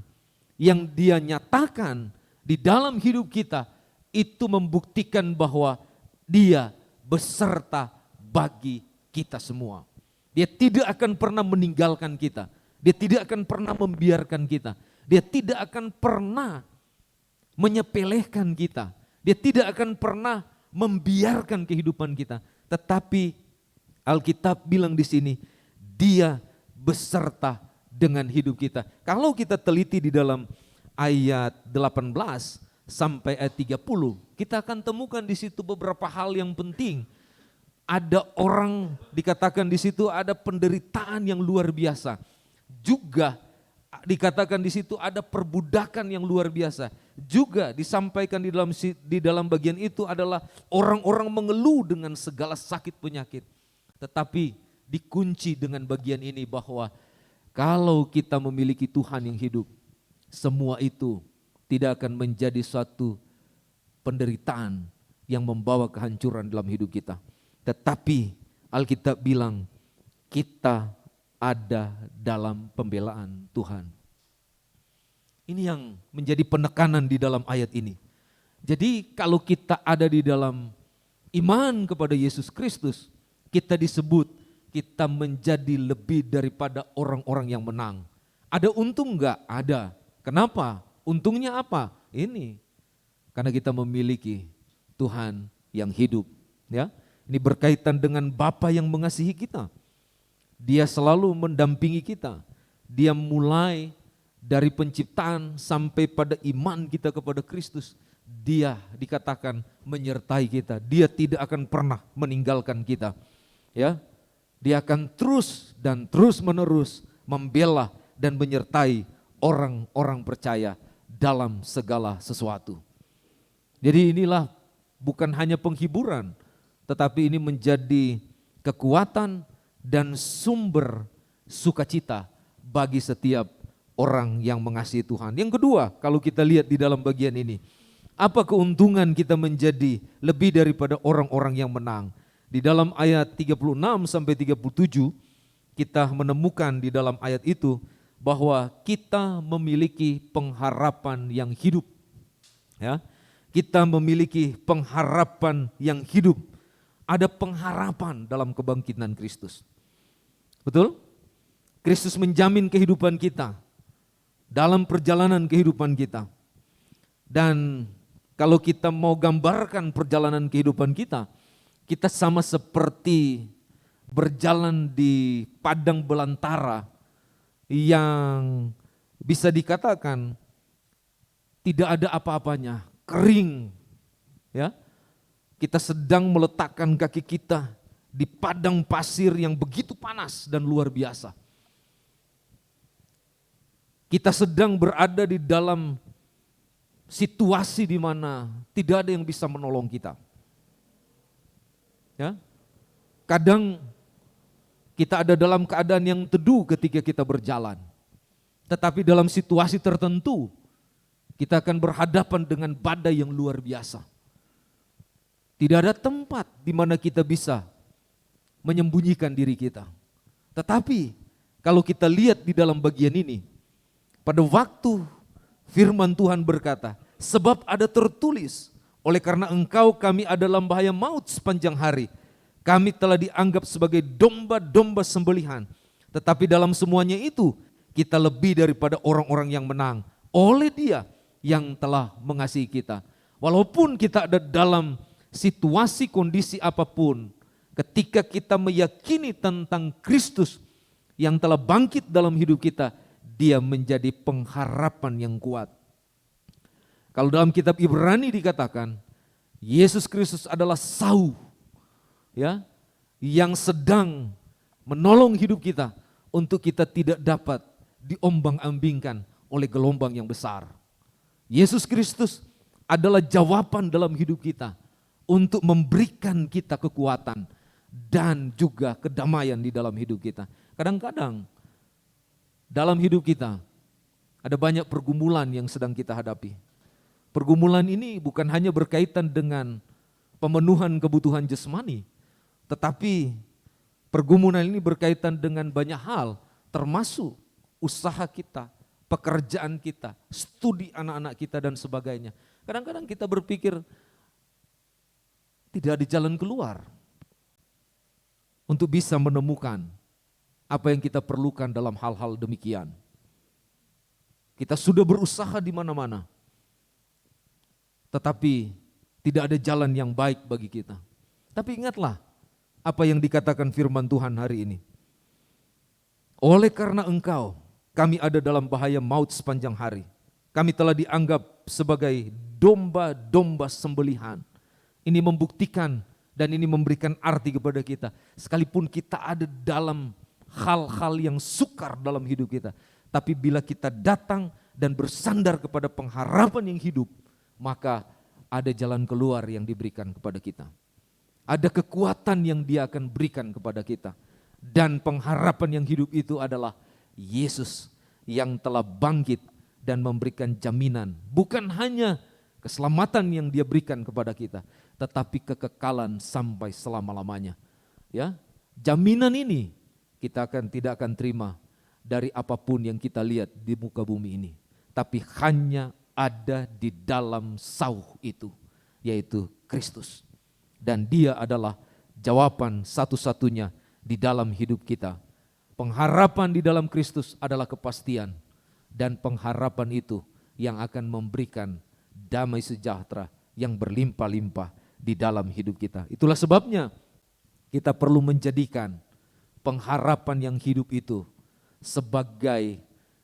yang Dia nyatakan di dalam hidup kita itu membuktikan bahwa Dia beserta bagi kita semua. Dia tidak akan pernah meninggalkan kita. Dia tidak akan pernah membiarkan kita. Dia tidak akan pernah menyepelekan kita. Dia tidak akan pernah membiarkan kehidupan kita. Tetapi Alkitab bilang di sini, Dia beserta dengan hidup kita. Kalau kita teliti di dalam ayat 18 sampai ayat 30, kita akan temukan di situ beberapa hal yang penting. Ada orang, dikatakan di situ ada penderitaan yang luar biasa. Juga dikatakan di situ ada perbudakan yang luar biasa. Juga disampaikan di dalam bagian itu adalah orang-orang mengeluh dengan segala sakit penyakit. Tetapi dikunci dengan bagian ini bahwa kalau kita memiliki Tuhan yang hidup, semua itu tidak akan menjadi suatu penderitaan yang membawa kehancuran dalam hidup kita. Tetapi Alkitab bilang kita ada dalam pembelaan Tuhan. Ini yang menjadi penekanan di dalam ayat ini. Jadi kalau kita ada di dalam iman kepada Yesus Kristus, kita disebut kita menjadi lebih daripada orang-orang yang menang. Ada untung enggak? Ada. Kenapa? Untungnya apa? Ini. Karena kita memiliki Tuhan yang hidup. Ya, ini berkaitan dengan Bapa yang mengasihi kita. Dia selalu mendampingi kita. Dia mulai dari penciptaan sampai pada iman kita kepada Kristus. Dia dikatakan menyertai kita. Dia tidak akan pernah meninggalkan kita. Ya, Dia akan terus dan terus menerus membela dan menyertai orang-orang percaya dalam segala sesuatu. Jadi inilah bukan hanya penghiburan, tetapi ini menjadi kekuatan dan sumber sukacita bagi setiap orang yang mengasihi Tuhan. Yang kedua, kalau kita lihat di dalam bagian ini, apa keuntungan kita menjadi lebih daripada orang-orang yang menang? Di dalam ayat 36 sampai 37 kita menemukan di dalam ayat itu bahwa kita memiliki pengharapan yang hidup. Ya, kita memiliki pengharapan yang hidup. Ada pengharapan dalam kebangkitan Kristus. Betul? Kristus menjamin kehidupan kita dalam perjalanan kehidupan kita. Dan kalau kita mau gambarkan perjalanan kehidupan kita, kita sama seperti berjalan di padang belantara yang bisa dikatakan tidak ada apa-apanya, kering. Ya, kita sedang meletakkan kaki kita di padang pasir yang begitu panas dan luar biasa. Kita sedang berada di dalam situasi di mana tidak ada yang bisa menolong kita. Ya, kadang kita ada dalam keadaan yang teduh ketika kita berjalan. Tetapi dalam situasi tertentu kita akan berhadapan dengan badai yang luar biasa. Tidak ada tempat di mana kita bisa menyembunyikan diri kita. Tetapi kalau kita lihat di dalam bagian ini, pada waktu firman Tuhan berkata, sebab ada tertulis, oleh karena engkau kami ada dalam bahaya maut sepanjang hari. Kami telah dianggap sebagai domba-domba sembelihan. Tetapi dalam semuanya itu kita lebih daripada orang-orang yang menang oleh Dia yang telah mengasihi kita. Walaupun kita ada dalam situasi kondisi apapun, ketika kita meyakini tentang Kristus yang telah bangkit dalam hidup kita, Dia menjadi pengharapan yang kuat. Kalau dalam kitab Ibrani dikatakan, Yesus Kristus adalah sauh, ya, yang sedang menolong hidup kita untuk kita tidak dapat diombang-ambingkan oleh gelombang yang besar. Yesus Kristus adalah jawaban dalam hidup kita untuk memberikan kita kekuatan dan juga kedamaian di dalam hidup kita. Kadang-kadang dalam hidup kita ada banyak pergumulan yang sedang kita hadapi. Pergumulan ini bukan hanya berkaitan dengan pemenuhan kebutuhan jasmani, tetapi pergumulan ini berkaitan dengan banyak hal, termasuk usaha kita, pekerjaan kita, studi anak-anak kita dan sebagainya. Kadang-kadang kita berpikir tidak ada jalan keluar untuk bisa menemukan apa yang kita perlukan dalam hal-hal demikian. Kita sudah berusaha di mana-mana. Tetapi tidak ada jalan yang baik bagi kita. Tapi ingatlah apa yang dikatakan firman Tuhan hari ini. Oleh karena engkau, kami ada dalam bahaya maut sepanjang hari. Kami telah dianggap sebagai domba-domba sembelihan. Ini membuktikan dan ini memberikan arti kepada kita. Sekalipun kita ada dalam hal-hal yang sukar dalam hidup kita. Tapi bila kita datang dan bersandar kepada pengharapan yang hidup, maka ada jalan keluar yang diberikan kepada kita. Ada kekuatan yang Dia akan berikan kepada kita. Dan pengharapan yang hidup itu adalah Yesus yang telah bangkit dan memberikan jaminan. Bukan hanya keselamatan yang Dia berikan kepada kita, tetapi kekekalan sampai selama-lamanya. Ya, jaminan ini kita tidak akan terima dari apapun yang kita lihat di muka bumi ini. Tapi hanya ada di dalam sauh itu, yaitu Kristus. Dan Dia adalah jawaban satu-satunya di dalam hidup kita. Pengharapan di dalam Kristus adalah kepastian. Dan pengharapan itu yang akan memberikan damai sejahtera yang berlimpah-limpah di dalam hidup kita. Itulah sebabnya kita perlu menjadikan pengharapan yang hidup itu sebagai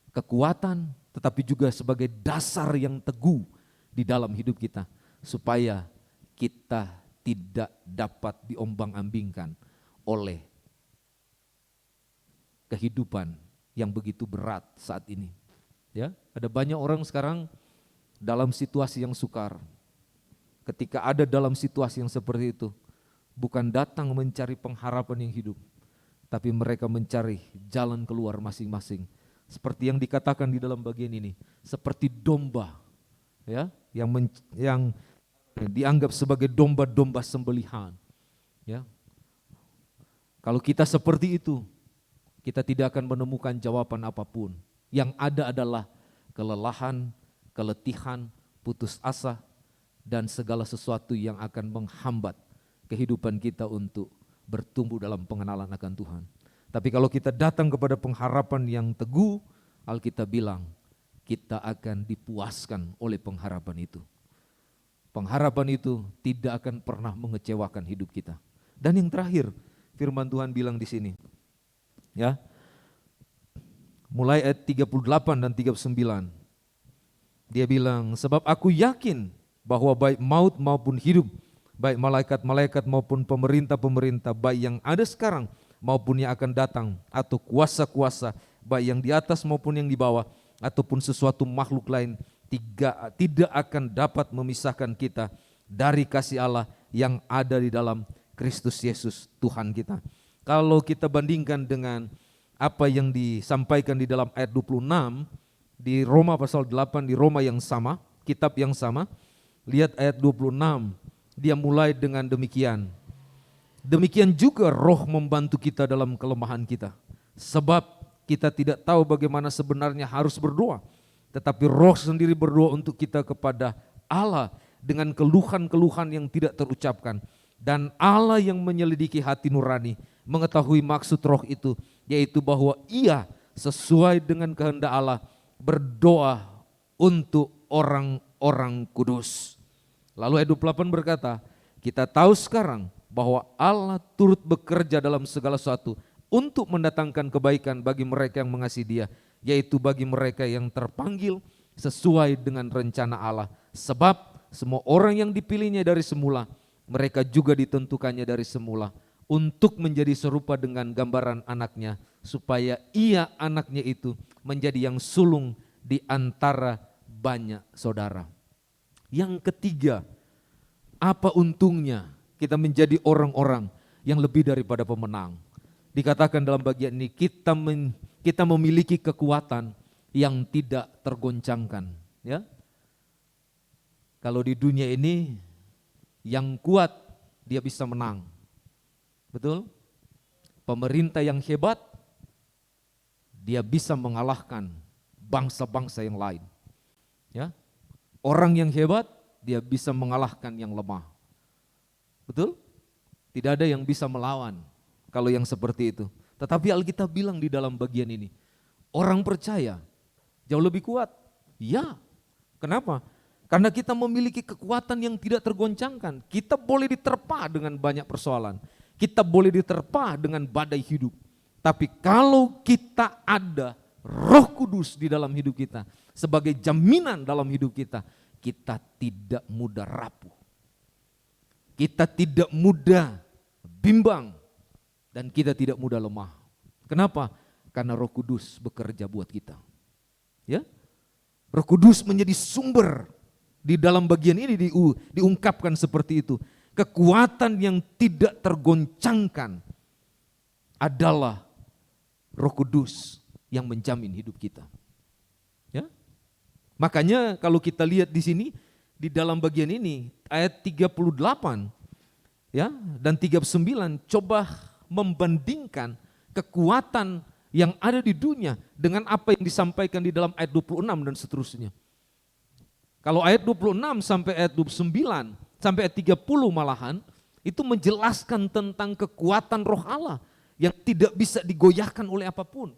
kekuatan, tetapi juga sebagai dasar yang teguh di dalam hidup kita, supaya kita tidak dapat diombang-ambingkan oleh kehidupan yang begitu berat saat ini. Ya, ada banyak orang sekarang dalam situasi yang sukar. Ketika ada dalam situasi yang seperti itu, bukan datang mencari pengharapan yang hidup, tapi mereka mencari jalan keluar masing-masing. Seperti yang dikatakan di dalam bagian ini, seperti domba, ya, yang dianggap sebagai domba-domba sembelihan. Ya, kalau kita seperti itu, kita tidak akan menemukan jawaban apapun. Yang ada adalah kelelahan, keletihan, putus asa, dan segala sesuatu yang akan menghambat kehidupan kita untuk bertumbuh dalam pengenalan akan Tuhan. Tapi kalau kita datang kepada pengharapan yang teguh, Alkitab bilang kita akan dipuaskan oleh pengharapan itu. Pengharapan itu tidak akan pernah mengecewakan hidup kita. Dan yang terakhir, firman Tuhan bilang di sini, ya, mulai ayat 38 dan 39. Dia bilang, sebab aku yakin bahwa baik maut maupun hidup, baik malaikat-malaikat maupun pemerintah-pemerintah, baik yang ada sekarang maupun yang akan datang, atau kuasa-kuasa, baik yang di atas maupun yang di bawah, ataupun sesuatu makhluk lain, tidak akan dapat memisahkan kita dari kasih Allah yang ada di dalam Kristus Yesus Tuhan kita. Kalau kita bandingkan dengan apa yang disampaikan di dalam ayat 26, di Roma pasal 8, di Roma yang sama, kitab yang sama, lihat ayat 26, dia mulai dengan demikian. Demikian juga Roh membantu kita dalam kelemahan kita. Sebab kita tidak tahu bagaimana sebenarnya harus berdoa. Tetapi Roh sendiri berdoa untuk kita kepada Allah dengan keluhan-keluhan yang tidak terucapkan. Dan Allah yang menyelidiki hati nurani mengetahui maksud Roh itu, yaitu bahwa Ia sesuai dengan kehendak Allah berdoa untuk orang-orang kudus. Lalu ayat 28 berkata, kita tahu sekarang bahwa Allah turut bekerja dalam segala sesuatu untuk mendatangkan kebaikan bagi mereka yang mengasihi Dia, yaitu bagi mereka yang terpanggil sesuai dengan rencana Allah. Sebab semua orang yang dipilihnya dari semula, mereka juga ditentukannya dari semula untuk menjadi serupa dengan gambaran anaknya, supaya Ia anaknya itu menjadi yang sulung di antara banyak saudara. Yang ketiga, apa untungnya kita menjadi orang-orang yang lebih daripada pemenang? Dikatakan dalam bagian ini, kita memiliki kekuatan yang tidak tergoncangkan. Ya, kalau di dunia ini yang kuat dia bisa menang, betul? Pemerintah yang hebat dia bisa mengalahkan bangsa-bangsa yang lain. Ya, orang yang hebat dia bisa mengalahkan yang lemah. Betul? Tidak ada yang bisa melawan kalau yang seperti itu. Tetapi Alkitab bilang di dalam bagian ini, orang percaya jauh lebih kuat. Ya, kenapa? Karena kita memiliki kekuatan yang tidak tergoncangkan. Kita boleh diterpa dengan banyak persoalan. Kita boleh diterpa dengan badai hidup. Tapi kalau kita ada Roh Kudus di dalam hidup kita, sebagai jaminan dalam hidup kita, kita tidak mudah rapuh. Kita tidak mudah bimbang. Dan kita tidak mudah lemah. Kenapa? Karena Roh Kudus bekerja buat kita. Ya, Roh Kudus menjadi sumber. Di dalam bagian ini diungkapkan seperti itu. Kekuatan yang tidak tergoncangkan adalah Roh Kudus yang menjamin hidup kita. Ya. Makanya kalau kita lihat di sini, di dalam bagian ini, ayat 38 ya, dan 39, coba membandingkan kekuatan yang ada di dunia dengan apa yang disampaikan di dalam ayat 26 dan seterusnya. Kalau ayat 26 sampai ayat 29 sampai ayat 30 malahan itu menjelaskan tentang kekuatan Roh Allah yang tidak bisa digoyahkan oleh apapun.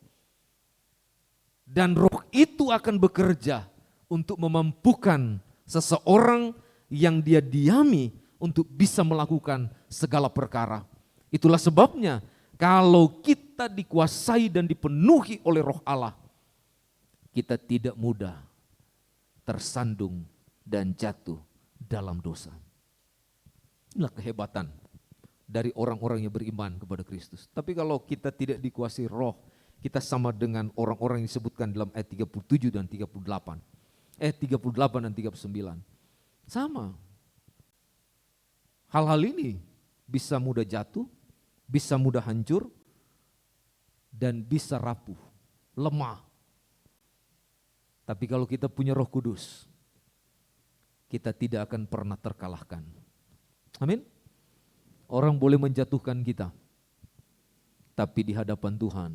Dan Roh itu akan bekerja untuk memampukan seseorang yang dia diami untuk bisa melakukan segala perkara. Itulah sebabnya kalau kita dikuasai dan dipenuhi oleh Roh Allah, kita tidak mudah tersandung dan jatuh dalam dosa. Inilah kehebatan dari orang-orang yang beriman kepada Kristus. Tapi kalau kita tidak dikuasai Roh, kita sama dengan orang-orang yang disebutkan dalam ayat 37 dan 38. 38 dan 39. Sama. Hal-hal ini bisa mudah jatuh, bisa mudah hancur, dan bisa rapuh, lemah. Tapi kalau kita punya Roh Kudus, kita tidak akan pernah terkalahkan. Amin. Orang boleh menjatuhkan kita, tapi di hadapan Tuhan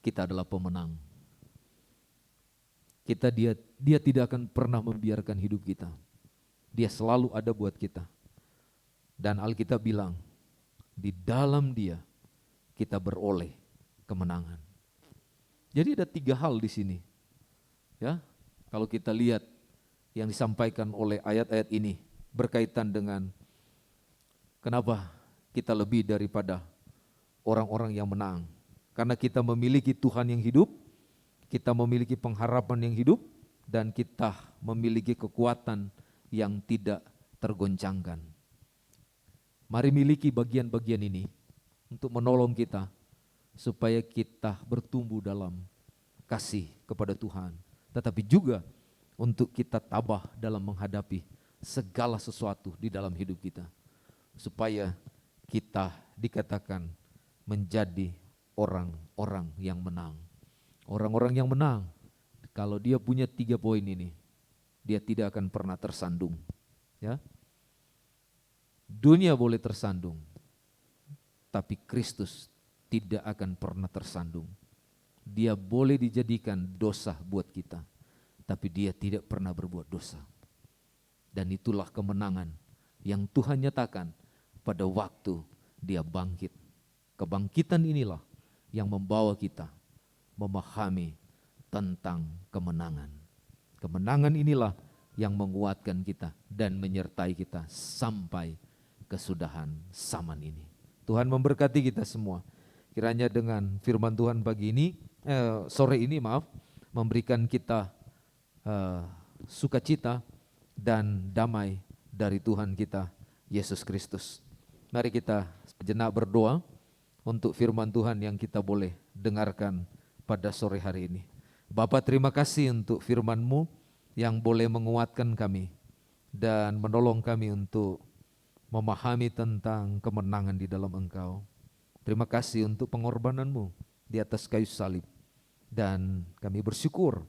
kita adalah pemenang. Dia tidak akan pernah membiarkan hidup kita. Dia selalu ada buat kita. Dan Alkitab bilang, di dalam Dia kita beroleh kemenangan. Jadi ada 3 hal di sini. Ya, kalau kita lihat yang disampaikan oleh ayat-ayat ini berkaitan dengan kenapa kita lebih daripada orang-orang yang menang. Karena kita memiliki Tuhan yang hidup, kita memiliki pengharapan yang hidup, dan kita memiliki kekuatan yang tidak tergoncangkan. Mari miliki bagian-bagian ini untuk menolong kita supaya kita bertumbuh dalam kasih kepada Tuhan. Tetapi juga untuk kita tabah dalam menghadapi segala sesuatu di dalam hidup kita. Supaya kita dikatakan menjadi orang-orang yang menang. Orang-orang yang menang, kalau dia punya 3 poin ini, dia tidak akan pernah tersandung. Ya. Dunia boleh tersandung, tapi Kristus tidak akan pernah tersandung. Dia boleh dijadikan dosa buat kita, tapi dia tidak pernah berbuat dosa. Dan itulah kemenangan yang Tuhan nyatakan pada waktu dia bangkit. Kebangkitan inilah yang membawa kita memahami tentang kemenangan. Kemenangan inilah yang menguatkan kita dan menyertai kita sampai kesudahan zaman ini. Tuhan memberkati kita semua. Kiranya dengan firman Tuhan pagi ini, sore ini memberikan kita sukacita dan damai dari Tuhan kita Yesus Kristus. Mari kita sejenak berdoa untuk firman Tuhan yang kita boleh dengarkan pada sore hari ini. Bapa, terima kasih untuk firman-Mu yang boleh menguatkan kami dan menolong kami untuk memahami tentang kemenangan di dalam Engkau. Terima kasih untuk pengorbanan-Mu di atas kayu salib. Dan kami bersyukur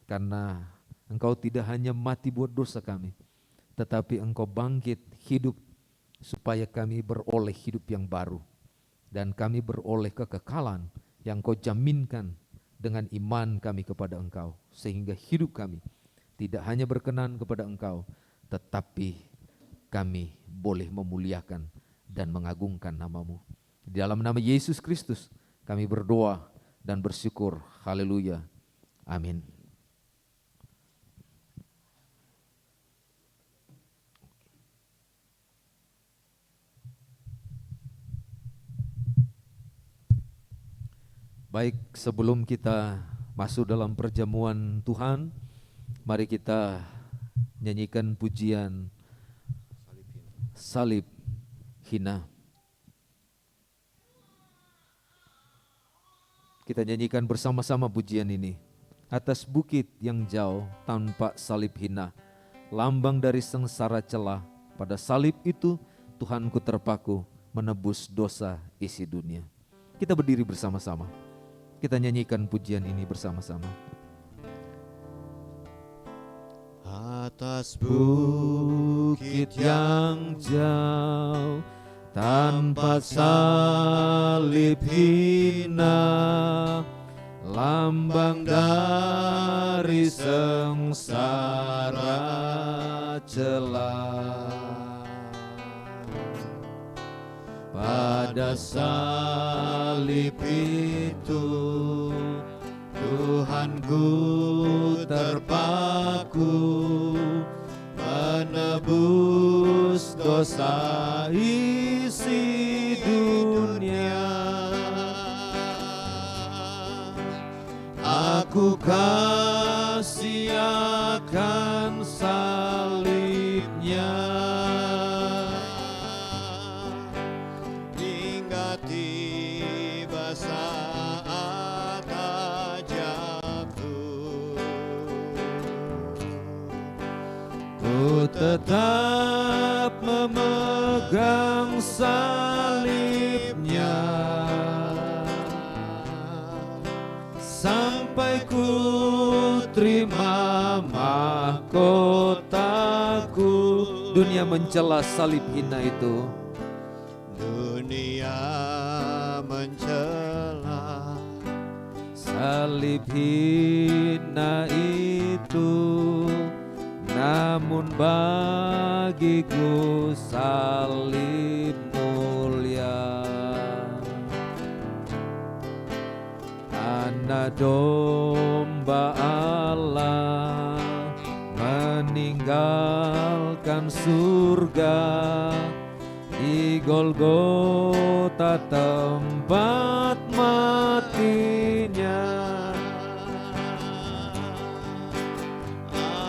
karena Engkau tidak hanya mati buat dosa kami, tetapi Engkau bangkit hidup supaya kami beroleh hidup yang baru. Dan kami beroleh kekekalan yang Kau jaminkan dengan iman kami kepada Engkau. Sehingga hidup kami tidak hanya berkenan kepada Engkau, tetapi kami boleh memuliakan dan mengagungkan nama-Mu. Di dalam nama Yesus Kristus kami berdoa dan bersyukur. Haleluya. Amin. Baik, sebelum kita masuk dalam perjamuan Tuhan, mari kita nyanyikan pujian Salib Hina. Kita nyanyikan bersama-sama pujian ini. Atas bukit yang jauh tanpa salib hina, lambang dari sengsara celah, pada salib itu Tuhanku terpaku, menebus dosa isi dunia. Kita berdiri bersama-sama. Kita nyanyikan pujian ini bersama-sama. Atas bukit yang jauh tanpa salib hina, lambang dari sengsara celah. Pada salib itu Tuhanku terpaku, menebus dosa isi dunia. Aku kasih akan salibnya, hingga tiba saat ajalku. Ku tetap memegang salibnya, sampai ku terima mahkotaku. Dunia mencela salib hina itu. Dunia mencela Salib hina itu, namun bagiku salib mulia. Anak domba Allah meninggalkan surga, di Golgota tempat matinya.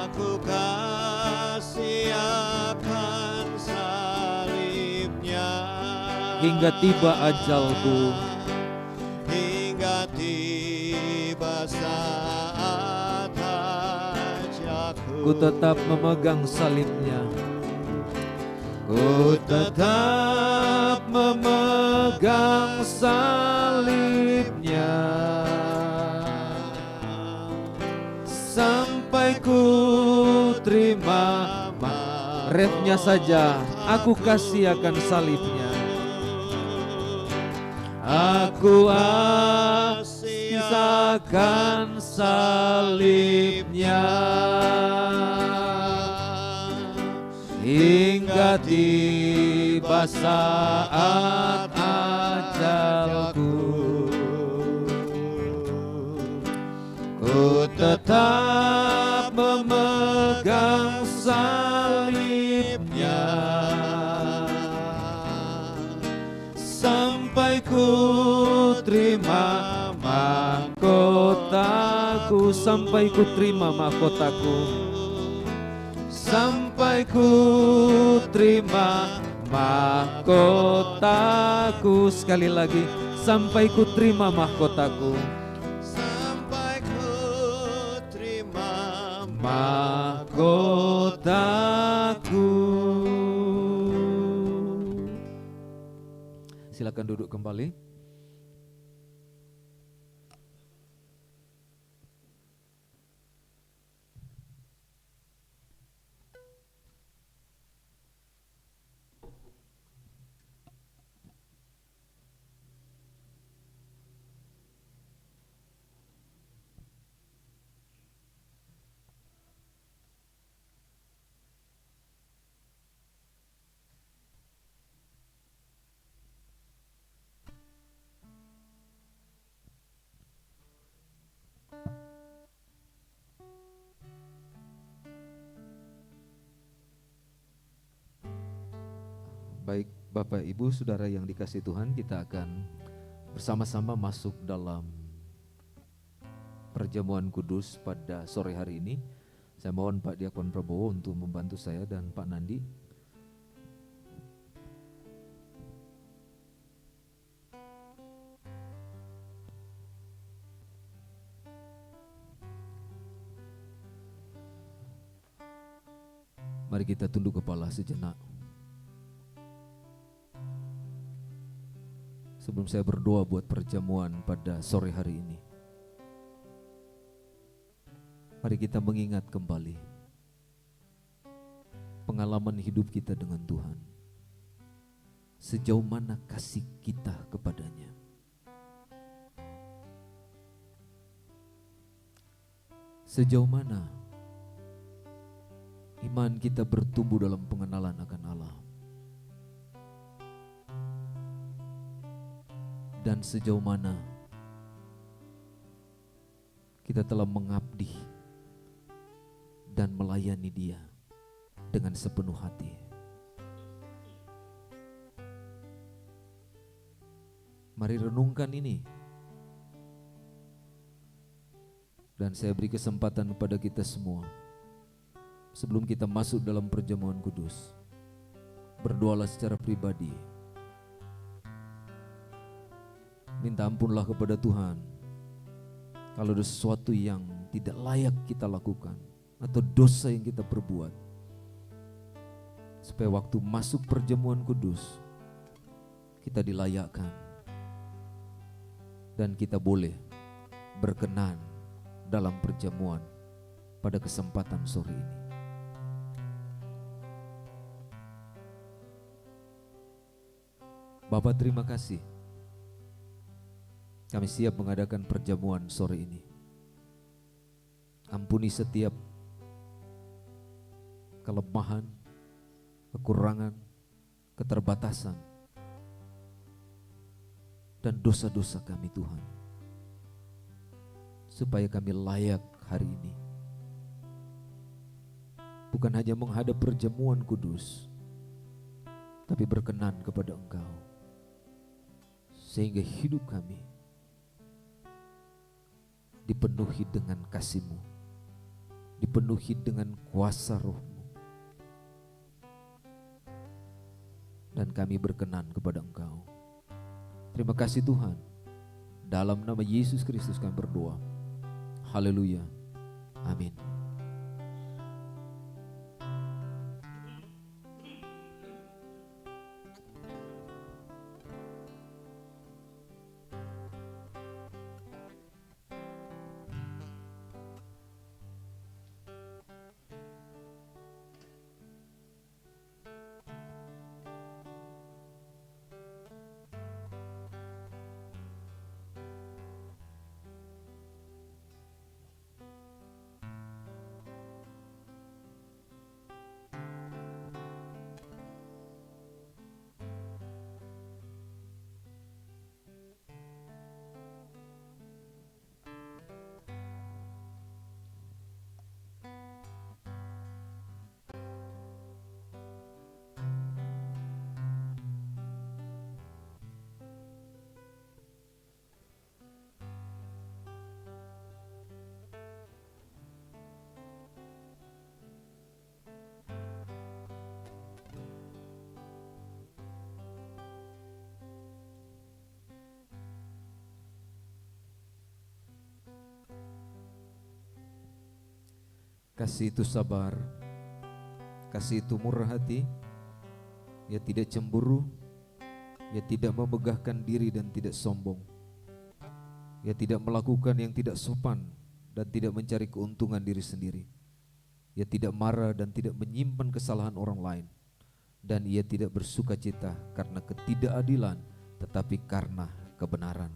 Aku kasih akan salibnya, Hingga tiba ajalku, hingga tiba saat ajalku. ku tetap memegang salibnya. Ku tetap memegang salibnya, Sampai ku terima refnya saja, aku kasih akan salibnya. Aku akan salibnya, hingga tiba saat ajalku. Ku tetap memegang salibnya, sampai ku terima mahkotaku. Sampai ku terima mahkotaku, sampai ku terima mahkotaku. Sekali lagi, sampai ku terima mahkotaku. sampai ku terima Mahkotaku. Silakan duduk kembali. Baik Bapak Ibu Saudara yang dikasihi Tuhan, kita akan bersama-sama masuk dalam perjamuan kudus pada sore hari ini. Saya mohon Pak Diakon Prabowo untuk membantu saya dan Pak Nandi. Mari kita tunduk kepala sejenak. Sebelum saya berdoa buat perjamuan pada sore hari ini, mari kita mengingat kembali pengalaman hidup kita dengan Tuhan. Sejauh mana kasih kita kepadanya. Sejauh mana iman kita bertumbuh dalam pengenalan akan Allah. Dan sejauh mana kita telah mengabdi dan melayani Dia dengan sepenuh hati. Mari renungkan ini. Dan saya beri kesempatan kepada kita semua, sebelum kita masuk dalam perjamuan kudus, berdoalah secara pribadi. Minta ampunlah kepada Tuhan kalau ada sesuatu yang tidak layak kita lakukan atau dosa yang kita perbuat, supaya waktu masuk perjamuan kudus kita dilayakkan dan kita boleh berkenan dalam perjamuan pada kesempatan sore ini. Bapa, terima kasih. Kami siap mengadakan perjamuan sore ini. Ampuni setiap kelemahan, kekurangan, keterbatasan, dan dosa-dosa kami Tuhan, supaya kami layak hari ini. Bukan hanya menghadap perjamuan kudus, tapi berkenan kepada Engkau, sehingga hidup kami dipenuhi dengan kasih-Mu, dipenuhi dengan kuasa Roh-Mu, dan kami berkenan kepada Engkau. Terima kasih Tuhan. Dalam nama Yesus Kristus kami berdoa. Haleluya. Amin. Kasih itu sabar, kasih itu murah hati, ia tidak cemburu, ia tidak memegahkan diri dan tidak sombong, ia tidak melakukan yang tidak sopan dan tidak mencari keuntungan diri sendiri, ia tidak marah dan tidak menyimpan kesalahan orang lain, dan ia tidak bersuka cita karena ketidakadilan, tetapi karena kebenaran.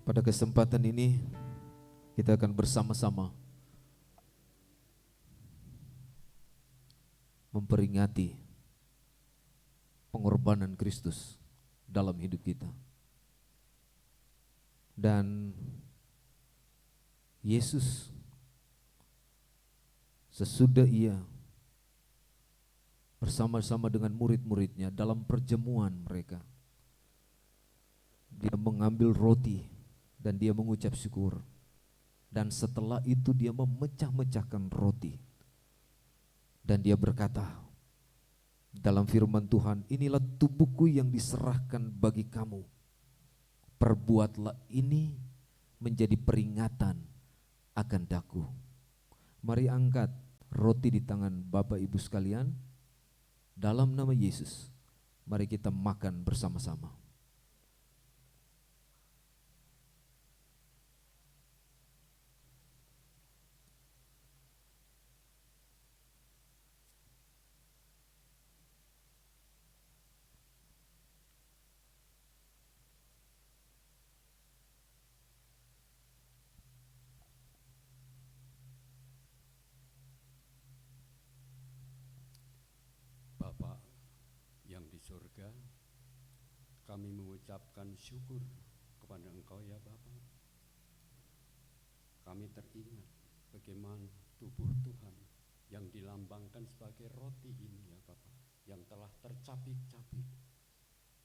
Pada kesempatan ini kita akan bersama-sama memperingati pengorbanan Kristus dalam hidup kita. Dan Yesus sesudah ia bersama-sama dengan murid-muridnya dalam perjamuan mereka, dia mengambil roti dan dia mengucap syukur. Dan setelah itu dia memecah-mecahkan roti. Dan dia berkata dalam firman Tuhan, inilah tubuhku yang diserahkan bagi kamu. Perbuatlah ini menjadi peringatan akan daku. Mari angkat roti di tangan Bapak Ibu sekalian. Dalam nama Yesus, mari kita makan bersama-sama. Bapa yang di surga, kami mengucapkan syukur kepada Engkau ya Bapa. Kami teringat bagaimana tubuh Tuhan yang dilambangkan sebagai roti ini ya Bapa, yang telah tercabik-cabik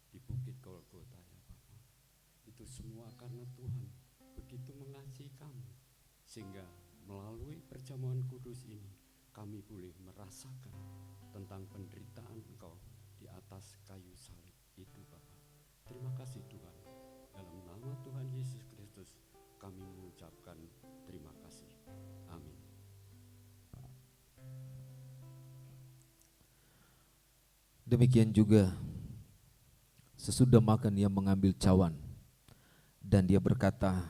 di bukit Golgota ya Bapa. Itu semua karena Tuhan begitu mengasihi kami, sehingga melalui perjamuan kudus ini kami boleh merasakan tentang penderitaan Engkau di atas kayu salib itu Bapa. Terima kasih Tuhan. Dalam nama Tuhan Yesus Kristus kami mengucapkan terima kasih. Amin. Demikian juga sesudah makan ia mengambil cawan dan dia berkata,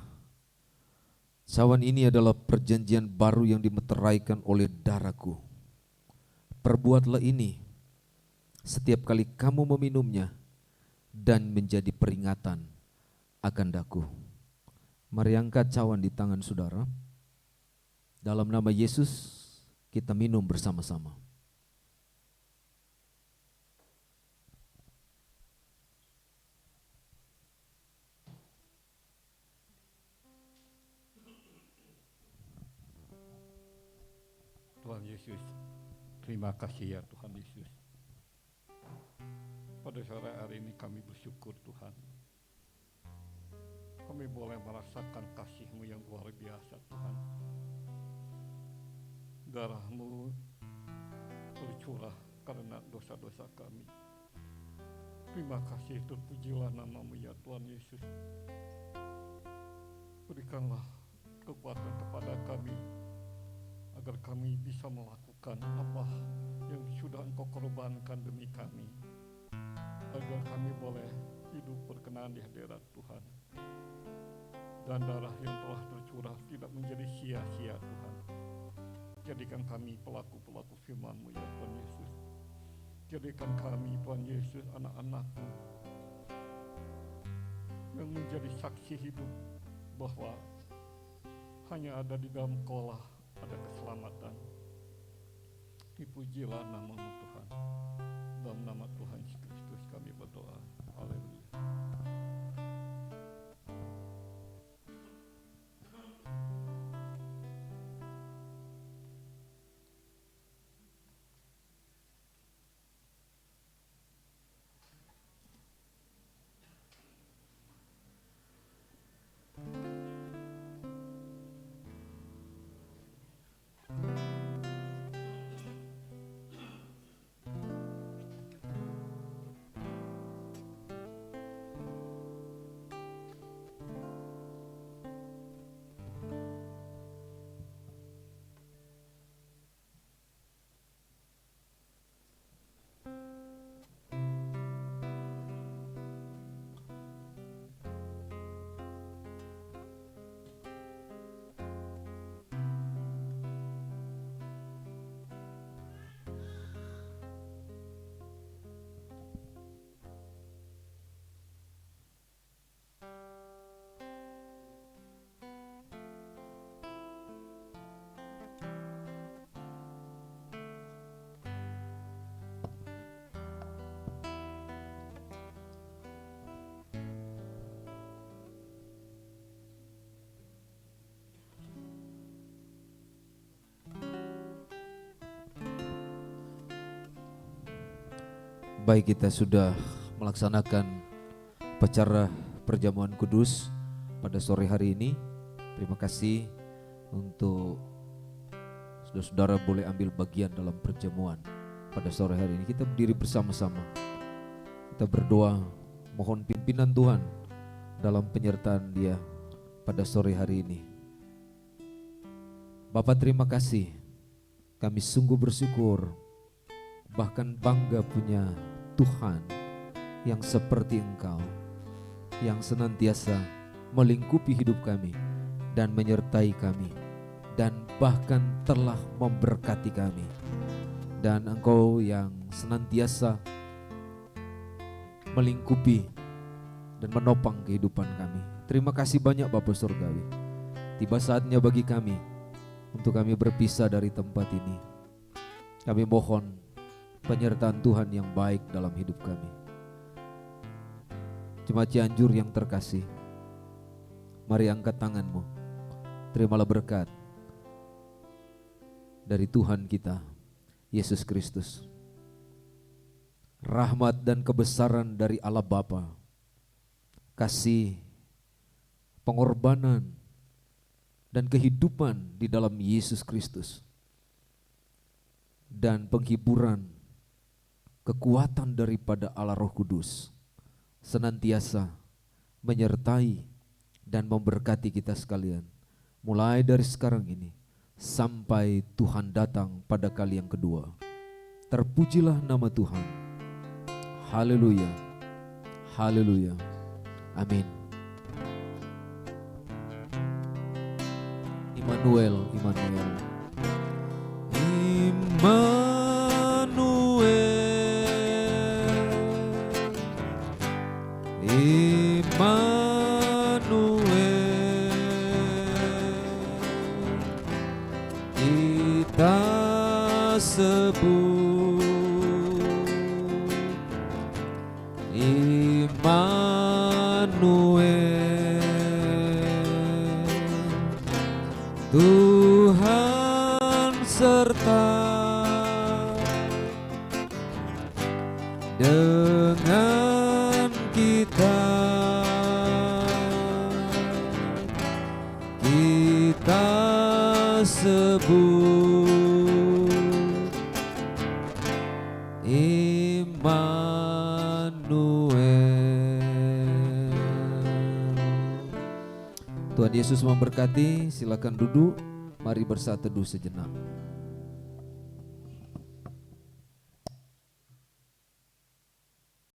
cawan ini adalah perjanjian baru yang dimeteraikan oleh darahku. Perbuatlah ini setiap kali kamu meminumnya dan menjadi peringatan akan daku. Mari angkat cawan di tangan saudara. Dalam nama Yesus kita minum bersama-sama. Tuhan Yesus, terima kasih ya Tuhan Yesus. Pada sore hari ini kami bersyukur Tuhan. Kami boleh merasakan kasih-Mu yang luar biasa Tuhan. Darah-Mu tercurah karena dosa-dosa kami. Terima kasih, terpujilah nama-Mu ya Tuhan Yesus. Berikanlah kekuatan kepada kami agar kami bisa melakukan apa yang sudah Engkau korbankan demi kami, agar kami boleh hidup berkenan di hadirat Tuhan, dan darah yang telah tercurah tidak menjadi sia-sia Tuhan. Jadikan kami pelaku-pelaku firman-Mu ya Tuhan Yesus. Jadikan kami Tuhan Yesus anak-anak-Mu yang menjadi saksi hidup bahwa hanya ada di dalam Engkau-lah ada keselamatan. Dipujilah nama-Mu Tuhan. Dalam nama Tuhan Yesus Kristus kami berdoa. Haleluya. Baik, kita sudah melaksanakan upacara perjamuan kudus pada sore hari ini. Terima kasih untuk saudara-saudara boleh ambil bagian dalam perjamuan pada sore hari ini. Kita berdiri bersama-sama. Kita berdoa mohon pimpinan Tuhan dalam penyertaan Dia pada sore hari ini. Bapa, terima kasih. Kami sungguh bersyukur, bahkan bangga punya Tuhan yang seperti Engkau, yang senantiasa melingkupi hidup kami dan menyertai kami, dan bahkan telah memberkati kami. Dan Engkau yang senantiasa melingkupi dan menopang kehidupan kami. Terima kasih banyak Bapa Surgawi. Tiba saatnya bagi kami untuk kami berpisah dari tempat ini. Kami mohon penyertaan Tuhan yang baik dalam hidup kami. Jemaat Cianjur yang terkasih, mari angkat tanganmu. Terimalah berkat dari Tuhan kita, Yesus Kristus. Rahmat dan kebesaran dari Allah Bapa, kasih, pengorbanan, dan kehidupan di dalam Yesus Kristus, dan penghiburan, kekuatan daripada Allah Roh Kudus senantiasa menyertai dan memberkati kita sekalian, mulai dari sekarang ini sampai Tuhan datang pada kali yang kedua. Terpujilah nama Tuhan. Haleluya, haleluya, amin. Immanuel, Immanuel, kita sebut Immanuel, Tuhan serta dengan kita, kita sebut Immanuel. Tuhan Yesus memberkati. Silakan duduk. Mari bersatu teduh sejenak.